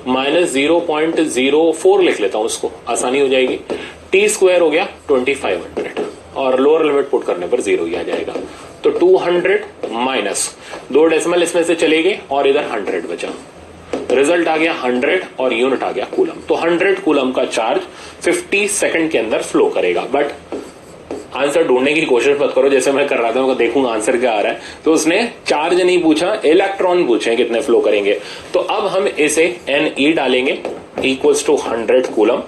माइनस 0.04 लिख लेता हूं, उसको आसानी हो जाएगी। टी स्क्वायर हो गया 2500 और लोअर लिमिट पुट करने पर 0 ही आ जाएगा। तो 200 माइनस 2 डेसिमल इसमें से चले गए और इधर 100 बचा, रिजल्ट आ गया 100 और यूनिट आ गया कूलम। तो 100 कूलम का चार्ज 50 सेकंड के अंदर फ्लो करेगा। बट आंसर ढूंढने की कोशिश मत करो जैसे मैं कर रहा था, मैं देखूंगा आंसर क्या आ रहा है। तो उसने चार्ज नहीं पूछा, इलेक्ट्रॉन पूछे कितने फ्लो करेंगे। तो अब हम इसे Ne डालेंगे इक्वल्स टू 100 कूलम।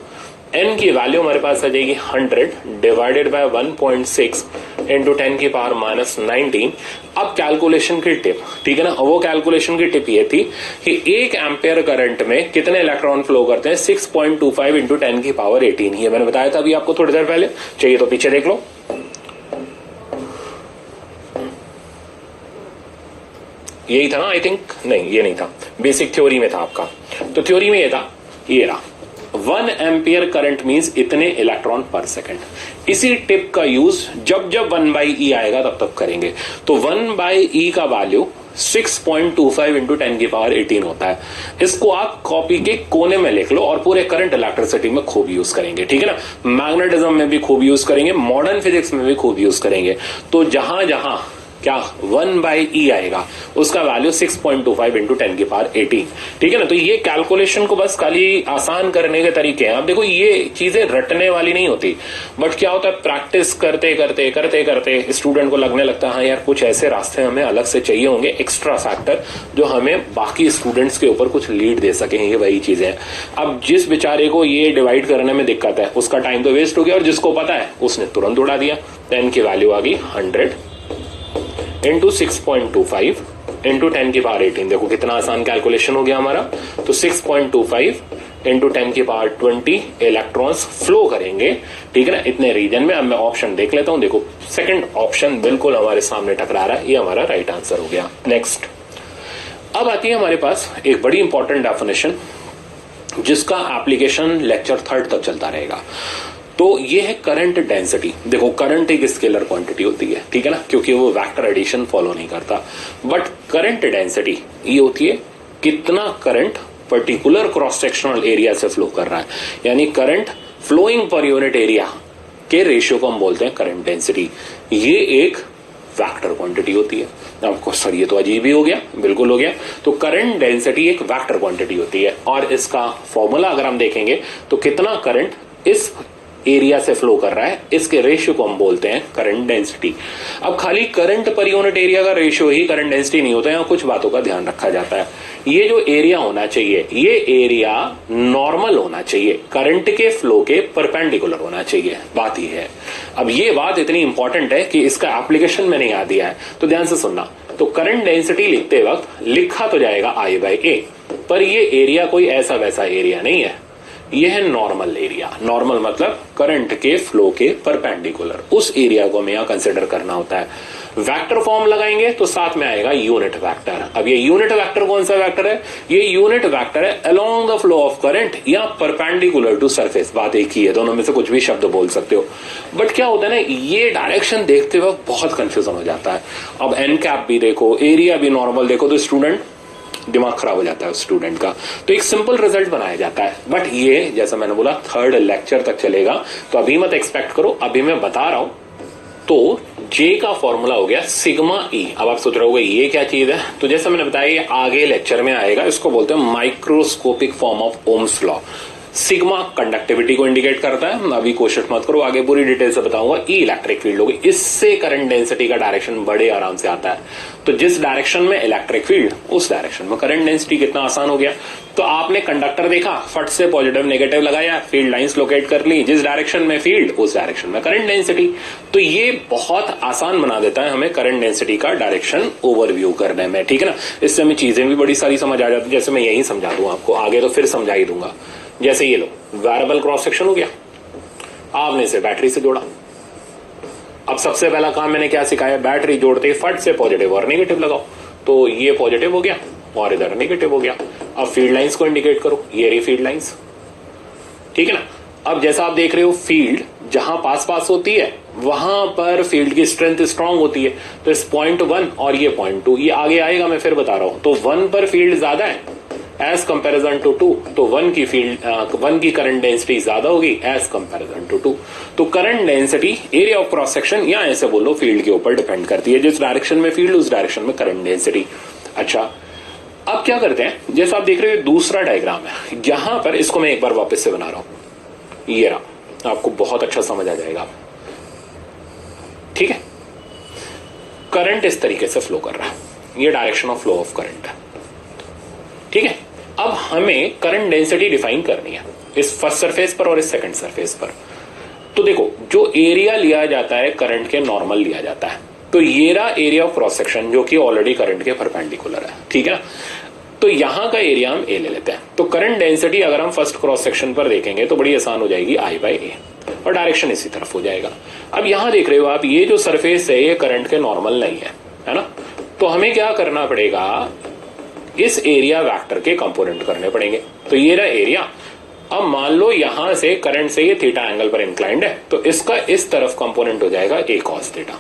n की वैल्यू हमारे पास आ जाएगी 100 डिवाइडेड बाय 1.6 इंटू 10 की पावर माइनस 19। अब कैलकुलेशन की टिप, ठीक है ना, वो कैलकुलेशन की टिप ये थी कि 1 एम्पेयर करंट में कितने इलेक्ट्रॉन फ्लो करते हैं, 6.25 इंटू 10 की पावर 18। ये मैंने बताया था अभी आपको थोड़ी देर पहले, चाहिए तो पीछे देख लो। यही था ना, आई थिंक, नहीं ये नहीं था, बेसिक थ्योरी में था आपका। तो थ्योरी में ये था, ये रहा 1 एम्पियर करंट मींस इतने इलेक्ट्रॉन पर सेकंड। इसी टिप का यूज जब जब 1/e आएगा तब तब करेंगे। तो 1/e का वैल्यू 6.25 इंटू 10 की पावर 18 होता है। इसको आप कॉपी के कोने में लिख लो और पूरे करंट इलेक्ट्रिसिटी में खूब यूज करेंगे, ठीक है ना। मैग्नेटिज्म में भी खूब यूज करेंगे, मॉडर्न फिजिक्स में भी खूब यूज करेंगे। तो जहां जहां क्या 1/e आएगा उसका वैल्यू 6.25 इंटू 10 की पावर 18, ठीक है ना। तो ये कैलकुलेशन को बस खाली आसान करने के तरीके हैं। अब देखो ये चीजें रटने वाली नहीं होती, बट क्या होता है प्रैक्टिस करते करते करते करते स्टूडेंट को लगने लगता है हाँ यार कुछ ऐसे रास्ते हमें अलग से चाहिए होंगे, एक्स्ट्रा फैक्टर जो हमें बाकी स्टूडेंट्स के ऊपर कुछ लीड दे सके। ये वही चीजें हैं। अब जिस बेचारे को ये डिवाइड करने में दिक्कत है उसका टाइम तो वेस्ट हो गया, और जिसको पता है उसने तुरंत उड़ा दिया। 10 की वैल्यू आ गई 100 इंटू 6.25 इंटू 10 की पावर 18। देखो कितना आसान कैलकुलेशन हो गया हमारा। तो 6.25 इंटू 10 की पावर 20 इलेक्ट्रॉन्स फ्लो करेंगे, ठीक है ना, इतने रीजन में। अब मैं ऑप्शन देख लेता हूं। देखो सेकंड ऑप्शन बिल्कुल हमारे सामने टकरा रहा है, ये हमारा राइट आंसर हो गया। नेक्स्ट, अब आती है हमारे पास एक बड़ी इंपॉर्टेंट डेफिनेशन जिसका एप्लीकेशन लेक्चर 3 तक चलता रहेगा। तो ये है करंट डेंसिटी। देखो करंट एक स्केलर क्वांटिटी होती है, ठीक है ना, क्योंकि वो वेक्टर एडिशन फॉलो नहीं करता। बट करंट डेंसिटी ये होती है कितना current particular cross sectional area से फ्लो कर रहा है, यानी current flowing per unit area के रेशियो को हम बोलते हैं करंट डेंसिटी। ये एक वेक्टर क्वांटिटी होती है। आपको सर ये तो अजीब ही हो गया, बिल्कुल हो गया। तो करंट डेंसिटी एक वेक्टर क्वांटिटी होती है और इसका फॉर्मूला अगर हम देखेंगे तो कितना करंट इस एरिया से फ्लो कर रहा है, इसके रेशियो को हम बोलते हैं करंट डेंसिटी। अब खाली करंट पर यूनिट एरिया का रेशियो ही करंट डेंसिटी नहीं होता है, यहाँ कुछ बातों का ध्यान रखा जाता है। ये जो एरिया होना चाहिए, ये एरिया नॉर्मल होना चाहिए, करंट के फ्लो के परपेंडिकुलर होना चाहिए, बात ही है। अब ये बात इतनी इंपॉर्टेंट है कि इसका एप्लीकेशन मैंने यहाँ दिया है, तो ध्यान से सुनना। तो करंट डेंसिटी लिखते वक्त लिखा तो जाएगा I/A, पर ये एरिया कोई ऐसा वैसा एरिया नहीं है, ये है नॉर्मल एरिया। नॉर्मल मतलब करंट के फ्लो के परपेंडिकुलर, उस एरिया को हमें यहां कंसिडर करना होता है। वेक्टर फॉर्म लगाएंगे तो साथ में आएगा यूनिट वेक्टर। अब ये यूनिट वेक्टर कौन सा वेक्टर है? ये यूनिट वेक्टर है along the flow of current या परपेंडिकुलर टू सरफेस। बात एक ही है, दोनों में से कुछ भी शब्द बोल सकते हो। बट क्या होता है ना, ये डायरेक्शन देखते वक्त बहुत कंफ्यूजन हो जाता है। अब एन कैप भी देखो, एरिया भी नॉर्मल देखो, तो स्टूडेंट दिमाग खराब हो जाता है स्टूडेंट का। तो एक सिंपल रिजल्ट बनाया जाता है, बट ये जैसा मैंने बोला 3rd लेक्चर तक चलेगा, तो अभी मत एक्सपेक्ट करो, अभी मैं बता रहा हूं। तो J का फॉर्मूला हो गया सिग्मा E। अब आप सोच रहे होगे ये क्या चीज है, तो जैसा मैंने बताया ये आगे लेक्चर में आएगा, इसको बोलते हैं microscopic form of Ohm's law. Sigma conductivity को इंडिकेट करता है, अभी कोशिश मत करो, आगे पूरी डिटेल से बताऊंगा। ई इलेक्ट्रिक फील्ड होगी, इससे करंट डेंसिटी का डायरेक्शन बड़े आराम से आता है। तो जिस डायरेक्शन में इलेक्ट्रिक फील्ड, उस डायरेक्शन में करंट डेंसिटी, कितना आसान हो गया। तो आपने कंडक्टर देखा, फट से पॉजिटिव नेगेटिव लगाया, फील्ड लाइंस लोकेट कर ली, जिस डायरेक्शन में फील्ड उस डायरेक्शन में करंट डेंसिटी। तो ये बहुत आसान बना देता है हमें करंट डेंसिटी का डायरेक्शन ओवरव्यू करने में, ठीक है ना। इससे हमें चीजें भी बड़ी सारी समझ आ जाती है, जैसे मैं यही समझा दूं आपको, आगे तो फिर समझा ही दूंगा। जैसे ये लो, वेरिएबल क्रॉस सेक्शन हो गया, आपने इसे बैटरी से जोड़ा। अब सबसे पहला काम मैंने क्या सिखाया, बैटरी जोड़ते ही फट से पॉजिटिव और नेगेटिव लगाओ, तो ये पॉजिटिव हो गया और इधर नेगेटिव हो गया। अब फील्ड लाइंस को इंडिकेट करो, ये रही फील्ड लाइंस, ठीक है ना। अब जैसा आप देख रहे हो, फील्ड जहां पास पास होती है वहां पर फील्ड की स्ट्रेंथ स्ट्रांग होती है। तो इस पॉइंट 1 और ये पॉइंट 2, ये आगे आएगा, मैं फिर बता रहा हूं। तो 1 पर फील्ड ज्यादा है एज कंपेरिजन टू 2, तो 1 की करंट डेंसिटी ज्यादा होगी एज कंपेरिजन टू 2। तो current density area of cross section, या ऐसे बोलो फील्ड के ऊपर डिपेंड करती है, जिस डायरेक्शन में फील्ड उस डायरेक्शन में करंट डेंसिटी। अच्छा, अब क्या करते हैं, जैसा आप देख रहे हो दूसरा डायग्राम है, यहां पर इसको मैं एक बार वापस से बना रहा हूं, ये रहा, आपको बहुत अच्छा समझ आ जाएगा, ठीक है। करंट इस तरीके से फ्लो कर रहा है, ये direction of flow of current है, ठीक है। अब हमें करंट डेंसिटी डिफाइन करनी है इस फर्स्ट सरफेस पर और इस सेकंड सरफेस पर। तो देखो, जो एरिया लिया जाता है करंट के नॉर्मल लिया जाता है, तो ये रहा एरिया ऑफ क्रॉस सेक्शन जो कि ऑलरेडी करंट के परपेंडिकुलर है, ठीक है। तो यहां का एरिया हम ए ले लेते हैं। तो करंट डेंसिटी अगर हम फर्स्ट क्रॉस सेक्शन पर देखेंगे तो बड़ी आसान हो जाएगी, I/A, और डायरेक्शन इसी तरफ हो जाएगा। अब यहां देख रहे हो आप, ये जो सरफेस है ये करंट के नॉर्मल नहीं है ना। तो हमें क्या करना पड़ेगा, इस एरिया वेक्टर के कंपोनेंट करने पड़ेंगे। तो ये रहा एरिया। अब मान लो यहां से करंट से ये थीटा एंगल पर इंक्लाइंड है, तो इसका इस तरफ कंपोनेंट हो जाएगा A cos थीटा।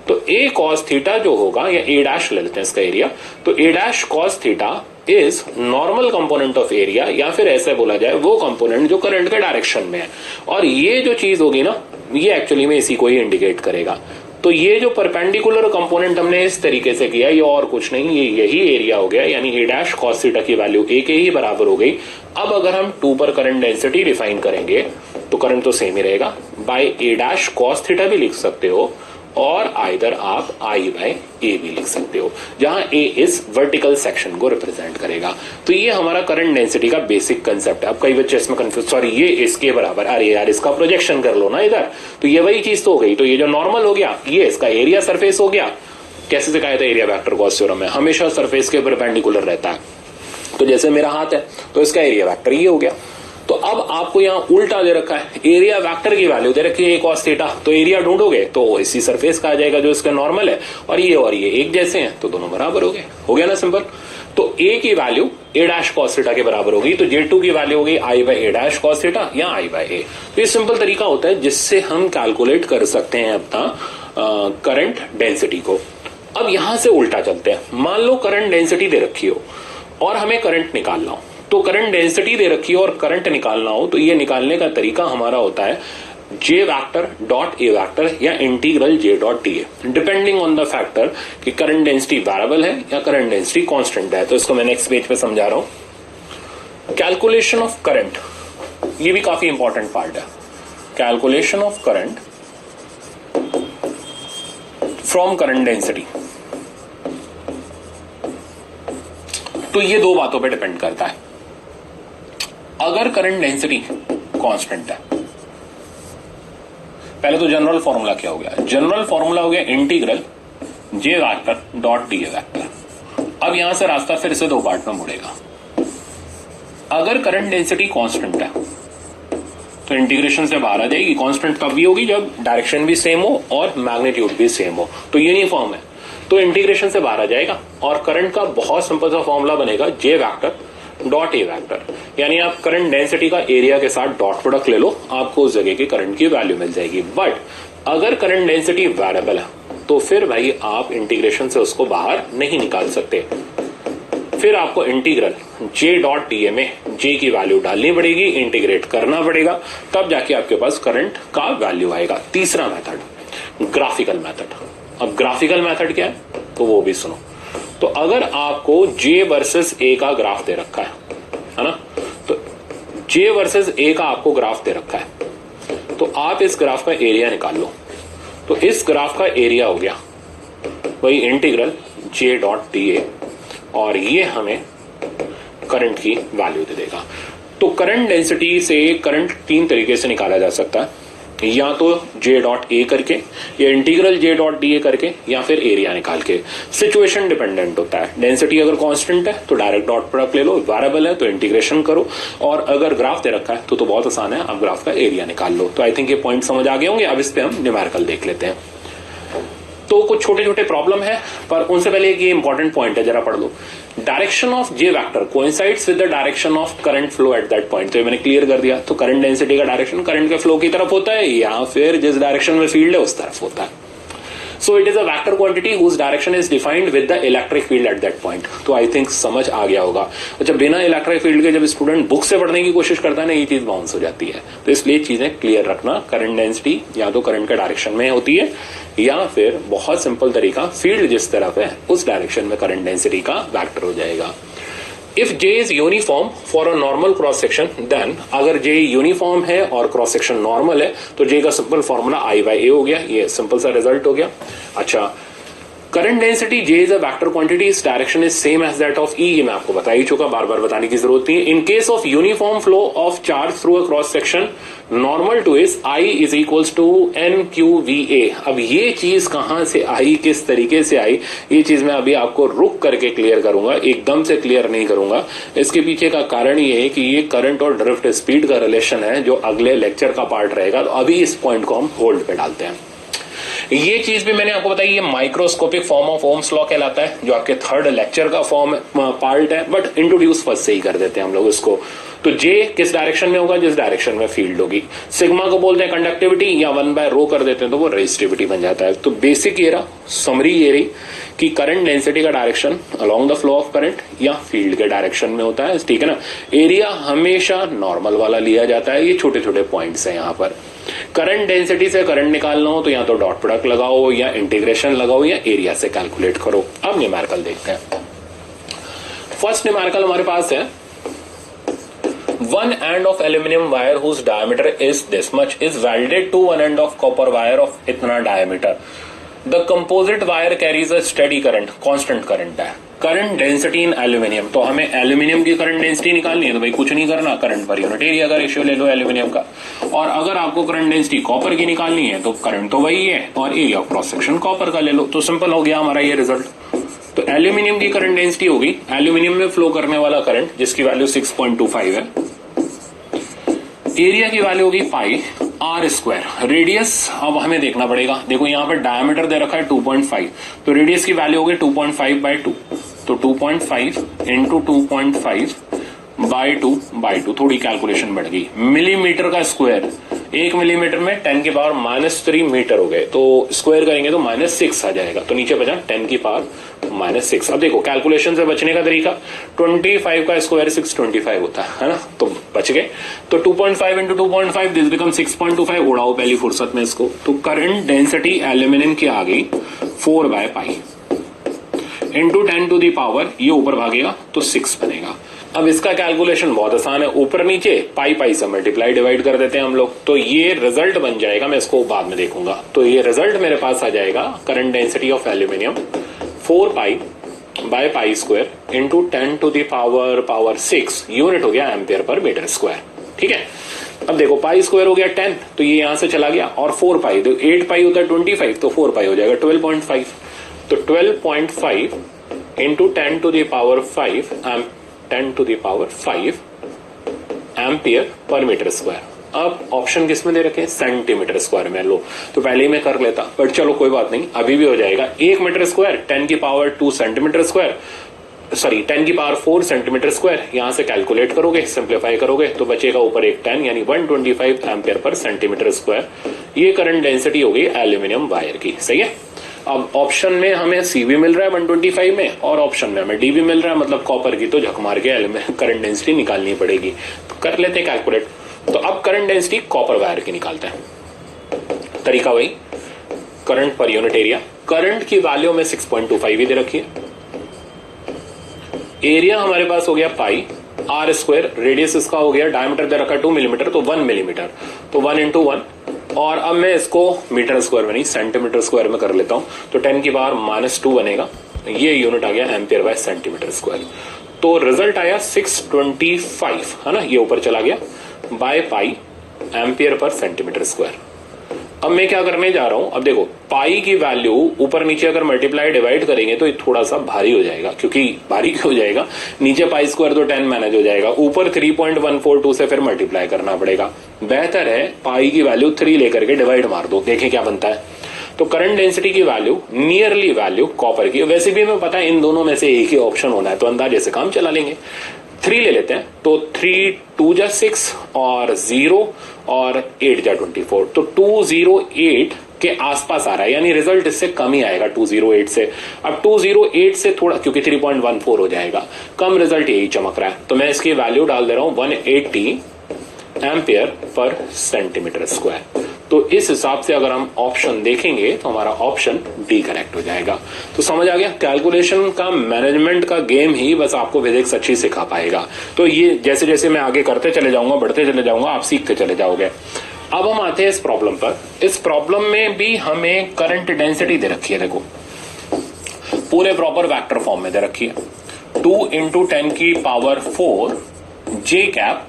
तो A cos थीटा जो होगा, या A डैश ले लेते हैं इसका एरिया, तो A dash cos theta is normal component of area, या फिर ऐसे बोला जाए वो कंपोनेंट जो करंट के डायरेक्शन में है। और ये जो चीज होगी ना, ये एक्चुअली में इसी को ही इंडिकेट करेगा। तो ये जो परपेंडिकुलर कंपोनेंट हमने इस तरीके से किया, ये और कुछ नहीं, ये यही एरिया हो गया, यानी A डैश cos थीटा की वैल्यू A के ही बराबर हो गई। अब अगर हम 2 पर करंट डेंसिटी डिफाइन करेंगे तो करंट तो सेम ही रहेगा, by A dash cos theta भी लिख सकते हो, और आइदर आप I/A भी लिख सकते हो, जहां A इस वर्टिकल सेक्शन को रिप्रेजेंट करेगा। तो ये हमारा करंट डेंसिटी का बेसिक कंसेप्ट है। अब कई बच्चे इसमें कंफ्यूज, सॉरी ये इसके बराबर, अरे यार इसका प्रोजेक्शन कर लो ना इधर, तो ये वही चीज तो हो गई। तो ये जो नॉर्मल हो गया, ये इसका एरिया सरफेस हो गया। कैसे सिखाया था एरिया वेक्टर गॉस थ्योरम में, हमेशा सरफेस के परपेंडिकुलर रहता है। तो जैसे मेरा हाथ है तो इसका एरिया वेक्टर ये हो गया। तो अब आपको यहां उल्टा दे रखा है, एरिया वेक्टर की वैल्यू दे रखी है A cos थीटा, तो एरिया ढूंढोगे तो इसी सरफेस का आ जाएगा जो इसका नॉर्मल है, और ये एक जैसे हैं, तो दोनों बराबर हो गया ना, सिंपल। तो A की value A dash cos theta के बराबर होगी, तो J2 की वैल्यू होगी I/A डैश cos थीटा या I/A। तो ये सिंपल तरीका होता है जिससे हम कैलकुलेट कर सकते हैं अपना करंट डेंसिटी को। अब यहां से उल्टा चलते हैं, मान लो करंट डेंसिटी दे रखी हो और हमें करंट निकालना हो। तो करंट डेंसिटी दे रखी हो और करंट निकालना हो, तो ये निकालने का तरीका हमारा होता है J vector dot A vector या integral J dot TA, depending on the factor कि करंट डेंसिटी वेरिएबल है या करंट डेंसिटी कांस्टेंट है। तो इसको मैं नेक्स्ट पेज पे समझा रहा हूं। कैलकुलेशन ऑफ करंट, ये भी काफी इंपॉर्टेंट पार्ट है। Calculation of current from current density, तो ये दो बातों पे डिपेंड करता है। अगर करंट डेंसिटी कांस्टेंट है, पहले तो जनरल फॉर्मूला क्या हो गया, जनरल फॉर्मूला हो गया integral J vector dot TA vector. अब यहां से रास्ता फिर से दो पार्ट में मुड़ेगा। अगर करंट डेंसिटी कांस्टेंट है तो इंटीग्रेशन से बाहर आ जाएगी। कांस्टेंट तब भी होगी जब डायरेक्शन भी सेम हो और मैग्नीट्यूड भी सेम हो, तो यूनिफॉर्म है, तो इंटीग्रेशन से बाहर आ जाएगा। और करंट का बहुत सिंपल सा फॉर्मूला बनेगा J vector dot A vector, यानी आप करंट डेंसिटी का एरिया के साथ डॉट प्रोडक्ट ले लो, आपको उस जगह की करंट की वैल्यू मिल जाएगी। बट अगर करंट डेंसिटी वेरिएबल है तो फिर भाई आप इंटीग्रेशन से उसको बाहर नहीं निकाल सकते। फिर आपको integral J dot D A में जे की वैल्यू डालनी पड़ेगी, इंटीग्रेट करना पड़ेगा, तब जाके आपके पास करंट का वैल्यू आएगा। तीसरा मेथड ग्राफिकल मेथड। अब ग्राफिकल मेथड क्या है तो वो भी सुनो। तो अगर आपको जे वर्सेस ए का ग्राफ दे रखा है ना, तो जे वर्सेस ए का आपको ग्राफ दे रखा है, तो आप इस ग्राफ का एरिया निकाल लो। तो इस ग्राफ का एरिया हो गया वही integral J dot D A, और ये हमें करंट की वैल्यू दे देगा। तो करंट डेंसिटी से करंट तीन तरीके से निकाला जा सकता है, या तो जे डॉट ए करके, या integral J dot D A करके, या फिर एरिया निकाल के। सिचुएशन डिपेंडेंट होता है। डेंसिटी अगर कांस्टेंट है तो डायरेक्ट डॉट प्रोडक्ट ले लो, वेरिएबल है तो इंटीग्रेशन करो, और अगर ग्राफ दे रखा है तो बहुत आसान है, आप ग्राफ का एरिया निकाल लो। तो आई थिंक ये पॉइंट समझ आ गए होंगे। अब इस पे हम न्यूमेरिकल देख लेते हैं। तो कुछ छोटे छोटे प्रॉब्लम है, पर उनसे पहले एक ये इंपॉर्टेंट पॉइंट है, जरा पढ़ लो। Direction of J vector coincides with the direction of current flow at that point. तो ये मैंने क्लियर कर दिया। तो करंट डेंसिटी का डायरेक्शन करंट के फ्लो की तरफ होता है, या फिर जिस डायरेक्शन में फील्ड है उस तरफ होता है। So it is a vector quantity whose direction is defined with the electric field at that point. तो आई थिंक समझ आ गया होगा। अच्छा, बिना इलेक्ट्रिक फील्ड के जब स्टूडेंट बुक से पढ़ने की कोशिश करता है ना, ये चीज बाउंस हो जाती है। तो इसलिए चीजें क्लियर रखना। करंट डेंसिटी या तो करंट के डायरेक्शन में होती है, या फिर बहुत सिंपल तरीका, फील्ड जिस तरफ है उस डायरेक्शन में करंट डेंसिटी का वेक्टर हो जाएगा। If J is uniform for a normal cross section, then अगर J यूनिफॉर्म है और क्रॉस सेक्शन नॉर्मल है तो J का सिंपल फॉर्मूला I/A हो गया। ये सिंपल सा रिजल्ट हो गया। अच्छा, current density J is a vector quantity, इस direction is same as that of E। ये मैं आपको बता ही चुका, बार बार बताने की जरूरत नहीं है। In case of uniform flow of charge through a cross section, normal to is I is equals to NQVA। अब ये चीज कहां से आई, किस तरीके से आई, ये चीज मैं अभी आपको रुक करके क्लियर करूंगा, एकदम से क्लियर नहीं करूंगा। इसके पीछे का कारण ये है कि ये करंट और ड्रिफ्ट स्पीड का रिलेशन है, जो अगले लेक्चर का पार्ट रहेगा। तो अभी इस पॉइंट को हम होल्ड पे डालते हैं। ये चीज भी मैंने आपको बताई, ये microscopic form of Ohm's law कहलाता है, जो आपके थर्ड लेक्चर का फॉर्म पार्ट है, बट इंट्रोड्यूस फर्स्ट से ही कर देते हैं हम लोग इसको। तो जे किस डायरेक्शन में होगा, जिस डायरेक्शन में फील्ड होगी। सिग्मा को बोलते हैं कंडक्टिविटी, या 1/ρ कर देते हैं तो वो रेजिस्टिविटी बन जाता है। तो बेसिक ये रहा, समरी ये रही कि करंट डेंसिटी का direction along the flow of current या फील्ड के डायरेक्शन में होता है, ठीक है ना। एरिया हमेशा नॉर्मल वाला लिया जाता है। ये छोटे छोटे पॉइंट्स हैं यहाँ पर। करंट डेंसिटी से करंट निकालना हो तो या तो डॉट प्रोडक्ट लगाओ, या इंटीग्रेशन लगाओ, या एरिया से कैलकुलेट करो। अब न्यूमेरिकल देखते हैं। फर्स्ट न्यूमेरिकल हमारे पास है, one end of aluminum wire whose diameter is this much is welded to one end of copper wire of इतना diameter. The composite wire carries a steady current, constant current है। Current density in aluminium, तो हमें aluminium की current density निकालनी है, तो भाई कुछ नहीं करना, करंट पर यूनिट एरिया का रेशियो ले लो एल्यूमिनियम का। और अगर आपको करंट डेंसिटी कॉपर की निकालनी है तो करंट तो वही है, और area of cross section copper का ले लो। तो सिंपल हो गया हमारा ये रिजल्ट। तो एल्यूमिनियम की करंट डेंसिटी होगी, एल्यूमिनियम में फ्लो करने वाला करंट जिसकी वैल्यू 6.25 है, एरिया की वैल्यू होगी पाई आर स्क्वायर। रेडियस अब हमें देखना पड़ेगा, देखो यहाँ पर डायमीटर दे रखा है 2.5, तो रेडियस की वैल्यू होगी 2.5/2। तो 2.5 इंटू 2.5 बाई 2 थोड़ी कैलकुलेशन बढ़ गई। मिलीमीटर का स्क्वायर, 1 मिलीमीटर में 10 की पावर -3 मीटर हो गए, तो स्क्वायर करेंगे तो -6 आ जाएगा। तो नीचे बचा 10 की पावर -6। अब देखो कैलकुलेशन से बचने का तरीका, 25 का स्क्वायर 625 होता है ना, तो बच गए। तो 2.5 इंटू 2.5 दिस बिकम 6.25। उड़ाओ पहली फुर्सत में इसको। तो करंट डेंसिटी एल्यूमिनियम की आ गई 4/π इंटू 10 टू दी पावर, ये ऊपर भागेगा तो 6 बनेगा। अब इसका कैलकुलेशन बहुत आसान है, ऊपर नीचे पाई से मल्टीप्लाई डिवाइड कर देते हैं हम लोग, तो ये रिजल्ट बन जाएगा। मैं इसको बाद में देखूंगा। तो ये रिजल्ट मेरे पास आ जाएगा, current density of aluminium 4π/π² into 10 to the power 6 unit हो गया एम्पियर पर मीटर स्क्वायर। ठीक है, अब देखो पाई स्क्वायर हो गया 10, तो ये यहां से चला गया, और 4π, तो 8π होता है 25, तो 4π हो जाएगा 12.5। तो 12.5 into 10 to the power 5 ampere per metre square. अब ऑप्शन किस में दे रखे हैं, सेंटीमीटर स्क्वायर में लो, तो पहले ही मैं कर लेता, बट चलो कोई बात नहीं, अभी भी हो जाएगा। 1 मीटर स्क्वायर 10 की पावर 2 सेंटीमीटर स्क्वायर, सॉरी 10 की पावर 4 सेंटीमीटर स्क्वायर। यहां से कैलकुलेट करोगे, सिंप्लीफाई करोगे तो बचेगा ऊपर एक 10, यानी 125 एम्पियर पर सेंटीमीटर स्क्वायर। ये करंट डेंसिटी हो गई एल्यूमिनियम वायर की। सही है। अब ऑप्शन में हमें सी भी मिल रहा है 125 में और ऑप्शन में हमें डी भी मिल रहा है, मतलब कॉपर की तो झक मार के करंट डेंसिटी निकालनी पड़ेगी। तो कर लेते हैं कैलकुलेट। तो अब करंट डेंसिटी कॉपर वायर की निकालते हैं। तरीका वही, करंट पर यूनिट एरिया। करंट की वैल्यू में 6.25 ही दे रखी है। एरिया हमारे पास हो गया पाई आर स्क्वायर, रेडियस इसका हो गया, डायमीटर दे रखा 2 मिलीमीटर तो 1 मिलीमीटर, तो 1 into 1। और अब मैं इसको मीटर स्क्वायर में नहीं सेंटीमीटर स्क्वायर में कर लेता हूं, तो 10 की पावर -2 बनेगा। ये यूनिट आ गया एम्पियर बाय सेंटीमीटर स्क्वायर। तो रिजल्ट आया 625 है ना, ये ऊपर चला गया, by pi ampere per centimetre square. अब मैं क्या करने जा रहा हूं, अब देखो पाई की वैल्यू ऊपर नीचे अगर मल्टीप्लाई डिवाइड करेंगे तो ये थोड़ा सा भारी हो जाएगा। क्योंकि भारी क्यों हो जाएगा, नीचे पाई स्क्वायर तो 10 मैनेज हो जाएगा, ऊपर 3.142 से फिर मल्टीप्लाई करना पड़ेगा। बेहतर है पाई की वैल्यू 3 लेकर के डिवाइड मार दो, देखें क्या बनता है। तो करंट डेंसिटी की वैल्यू नियरली वैल्यू कॉपर की, वैसे भी हमें पता है इन दोनों में से एक ही ऑप्शन होना है, तो अंदाजे से काम चला लेंगे। 3 ले लेते हैं, तो 3 2 जा 6 और 0 और 8 जा 24, तो 208 के आसपास आ रहा है, यानी रिजल्ट इससे कम ही आएगा 208 से। अब 208 से थोड़ा, क्योंकि 3.14 हो जाएगा, कम रिजल्ट यही चमक रहा है, तो मैं इसकी वैल्यू डाल दे रहा हूं 180 एम्पियर पर सेंटीमीटर स्क्वायर। तो इस हिसाब से अगर हम ऑप्शन देखेंगे तो हमारा ऑप्शन डी करेक्ट हो जाएगा। तो समझ आ गया, कैलकुलेशन का मैनेजमेंट का गेम ही बस आपको फिजिक्स अच्छी सिखा पाएगा। तो ये जैसे जैसे मैं आगे करते चले जाऊंगा, बढ़ते चले जाऊंगा, आप सीखते चले जाओगे। अब हम आते हैं इस प्रॉब्लम पर। इस प्रॉब्लम में भी हमें करंट डेंसिटी दे रखी है, देखो पूरे प्रॉपर वेक्टर फॉर्म में दे रखी है, 2 × 10 की पावर 4 जे कैप।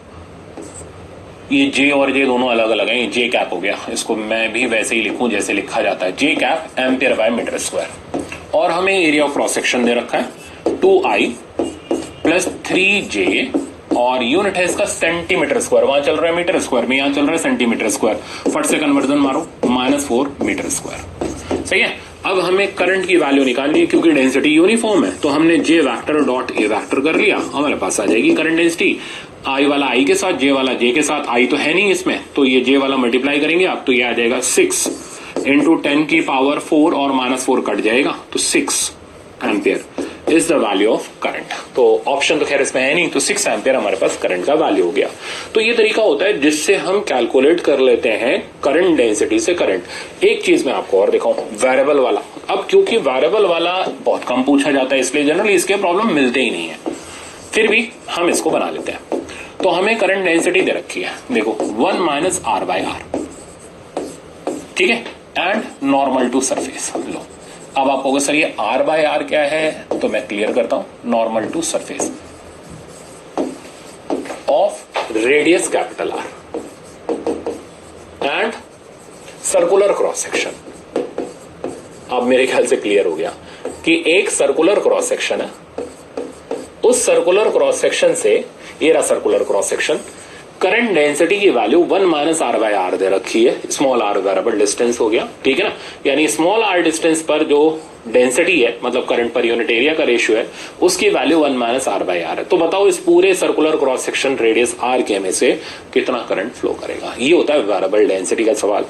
ये जे और जे दोनों अलग अलग हैं, ये जे कैप हो गया, इसको मैं भी वैसे ही लिखूं जैसे लिखा जाता है, J cap ampere by metre square. और हमें एरिया ऑफ क्रॉस सेक्शन दे रखा है 2i + 3j, और यूनिट है इसका सेंटीमीटर स्क्वायर, वहां चल रहा है मीटर स्क्वायर में, यहां चल रहा है सेंटीमीटर स्क्वायर, फट से कन्वर्जन मारो, -4 मीटर स्क्वायर। सही है। अब हमें करंट की वैल्यू निकालनी है, क्योंकि डेंसिटी यूनिफॉर्म है, तो हमने जे वैक्टर डॉट ए वैक्टर कर लिया, हमारे पास आ जाएगी करंट डेंसिटी। आई वाला आई के साथ, जे वाला जे के साथ, आई तो है नहीं इसमें, तो ये जे वाला मल्टीप्लाई करेंगे आप, तो ये आ जाएगा 6 × 10 की पावर 4 और -4 कट जाएगा, तो 6 ampere is the value of current. तो ऑप्शन तो खैर इसमें है नहीं, तो 6 एम्पियर हमारे पास करंट का वैल्यू हो गया। तो ये तरीका होता है जिससे हम कैलकुलेट कर लेते हैं करंट डेंसिटी से करंट। एक चीज मैं आपको और दिखाऊं, वेरिएबल वाला। अब क्योंकि वेरिएबल वाला बहुत कम पूछा जाता है, इसलिए जनरली इसके प्रॉब्लम मिलते ही नहीं है, फिर भी हम इसको बना लेते हैं। तो हमें करंट डेंसिटी दे रखी है, देखो 1 - r/r, ठीक है, एंड नॉर्मल टू सरफेस। लो अब आप कहोगे सर ये r/r क्या है, तो मैं क्लियर करता हूं, normal to surface of radius capital R and circular cross section. अब मेरे ख्याल से क्लियर हो गया कि एक सर्कुलर क्रॉस सेक्शन है, उस सर्कुलर क्रॉस सेक्शन से, ये रहा circular cross section, current density की वैल्यू 1 - r/r दे रखी है, स्मॉल r वेरिएबल डिस्टेंस हो गया, ठीक है ना, यानी स्मॉल r डिस्टेंस पर जो डेंसिटी है, मतलब करंट पर यूनिट एरिया का रेशियो है, उसकी वैल्यू 1 - r/r है। तो बताओ इस पूरे circular cross section radius r के में से कितना करंट फ्लो करेगा, ये होता है वेरिएबल डेंसिटी का सवाल।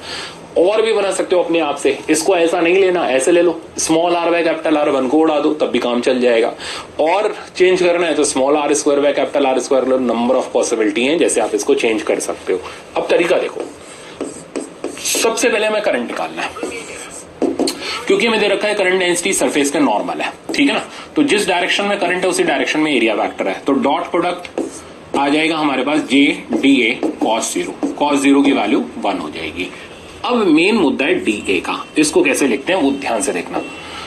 और भी बना सकते हो अपने आप से, इसको ऐसा नहीं लेना, ऐसे ले लो, small r by capital R 1 को उड़ा दो, तब भी काम चल जाएगा। और चेंज करना है तो small r square by capital R square low, number of possibility है जैसे आप इसको चेंज कर सकते हो। अब तरीका देखो, सबसे पहले हमें करंट निकालना है, क्योंकि हमें दे रखा है करंट डेंसिटी सरफेस का नॉर्मल है, ठीक है ना, तो जिस डायरेक्शन में करंट है उसी डायरेक्शन में एरिया वेक्टर है, तो डॉट प्रोडक्ट आ जाएगा हमारे पास j dA cos 0 की वैल्यू 1 हो जाएगी। अब मेन मुद्दा है डीए का, इसको कैसे लिखते हैं वो ध्यान से देखना।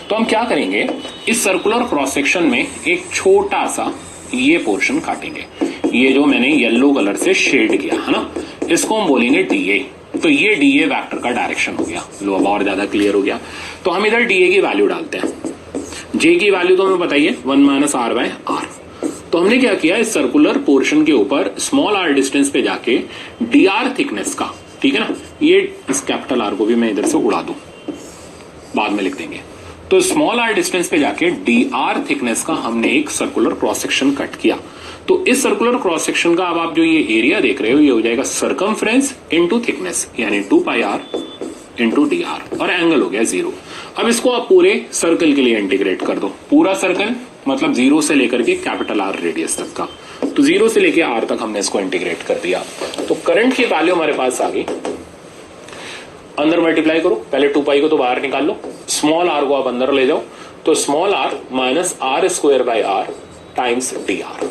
तो हम क्या करेंगे, इस सर्कुलर क्रॉस सेक्शन में एक छोटा सा ये पोर्शन काटेंगे, ये जो मैंने येलो कलर से शेड किया है ना, इसको हम बोलेंगे डीए। तो ये डीए वेक्टर का डायरेक्शन हो गया। लो अब और ज्यादा क्लियर हो गया। तो हम इधर डीए की वैल्यू डालते हैं, जे की वैल्यू तो हमें बताइए 1 - r/r। तो हमने क्या किया, इस सर्कुलर पोर्शन के ऊपर स्मॉल r डिस्टेंस पे जाके dr थिकनेस का, ठीक है ना, ये इस कैपिटल R को भी मैं इधर से उड़ा दूं, बाद में लिख देंगे। तो स्मॉल r डिस्टेंस पे जाके dr थिकनेस का हमने एक सर्कुलर क्रॉस सेक्शन कट किया। तो इस सर्कुलर क्रॉस सेक्शन का अब आप जो ये एरिया देख रहे हो, ये हो जाएगा सर्कमफ्रेंस इनटू थिकनेस, यानी 2πr × dr, और एंगल हो गया 0। अब इसको आप पूरे सर्कल के लिए इंटीग्रेट कर दो। पूरा सर्कल मतलब 0 से लेकर के कैपिटल आर रेडियस तक का, तो 0 से लेकर आर तक हमने इसको इंटीग्रेट कर दिया। तो करंट की वैल्यू हमारे पास आ गई, अंदर मल्टीप्लाई करो, पहले 2 पाई को तो बाहर निकाल लो, स्मॉल आर को आप अंदर ले जाओ, तो small r minus r square by r times d r.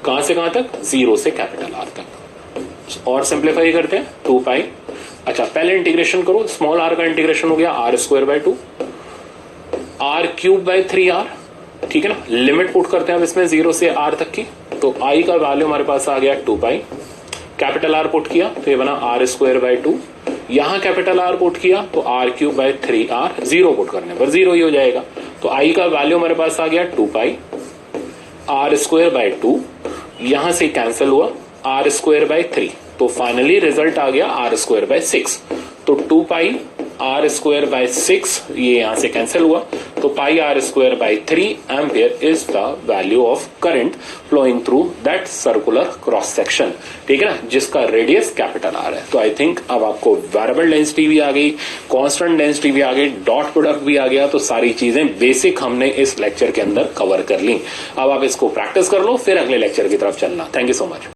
कहां से कहां तक? 0 से कैपिटल आर तक। और सिंप्लीफाई करते हैं, 2 पाई, अच्छा पहले इंटीग्रेशन करो, स्मॉल आर का इंटीग्रेशन हो गया r square by 2, r cube by 3r, ठीक है ना। लिमिट पुट करते हैं अब इसमें 0 से r तक की, तो i का वैल्यू हमारे पास आ गया 2 पाई, कैपिटल R पुट किया तो ये बना आर स्क्वायर बाय 2, यहां कैपिटल R पुट किया तो are cube by 3r, 0 put करने पर 0 ही हो जाएगा। तो i का वैल्यू हमारे पास आ गया 2 पाई आर स्क्वायर बाय 2, यहां से कैंसिल हुआ आर स्क्वायर बाय 3, तो फाइनली रिजल्ट आ गया आर स्क्वायर बाय 6। तो 2 पाई आर स्क्वायर बाय 6 ये यहां से कैंसिल हुआ, तो pi R square by 3 ampere is the value of current flowing through that circular cross section, ठीक है ना, जिसका रेडियस कैपिटल आर है। तो आई थिंक अब आपको वेरिएबल डेंसिटी भी आ गई, कांस्टेंट डेंसिटी भी आ गई, डॉट प्रोडक्ट भी आ गया, तो सारी चीजें बेसिक हमने इस लेक्चर के अंदर कवर कर ली। अब आप इसको प्रैक्टिस कर लो, फिर अगले लेक्चर की तरफ चलना। Thank you so much.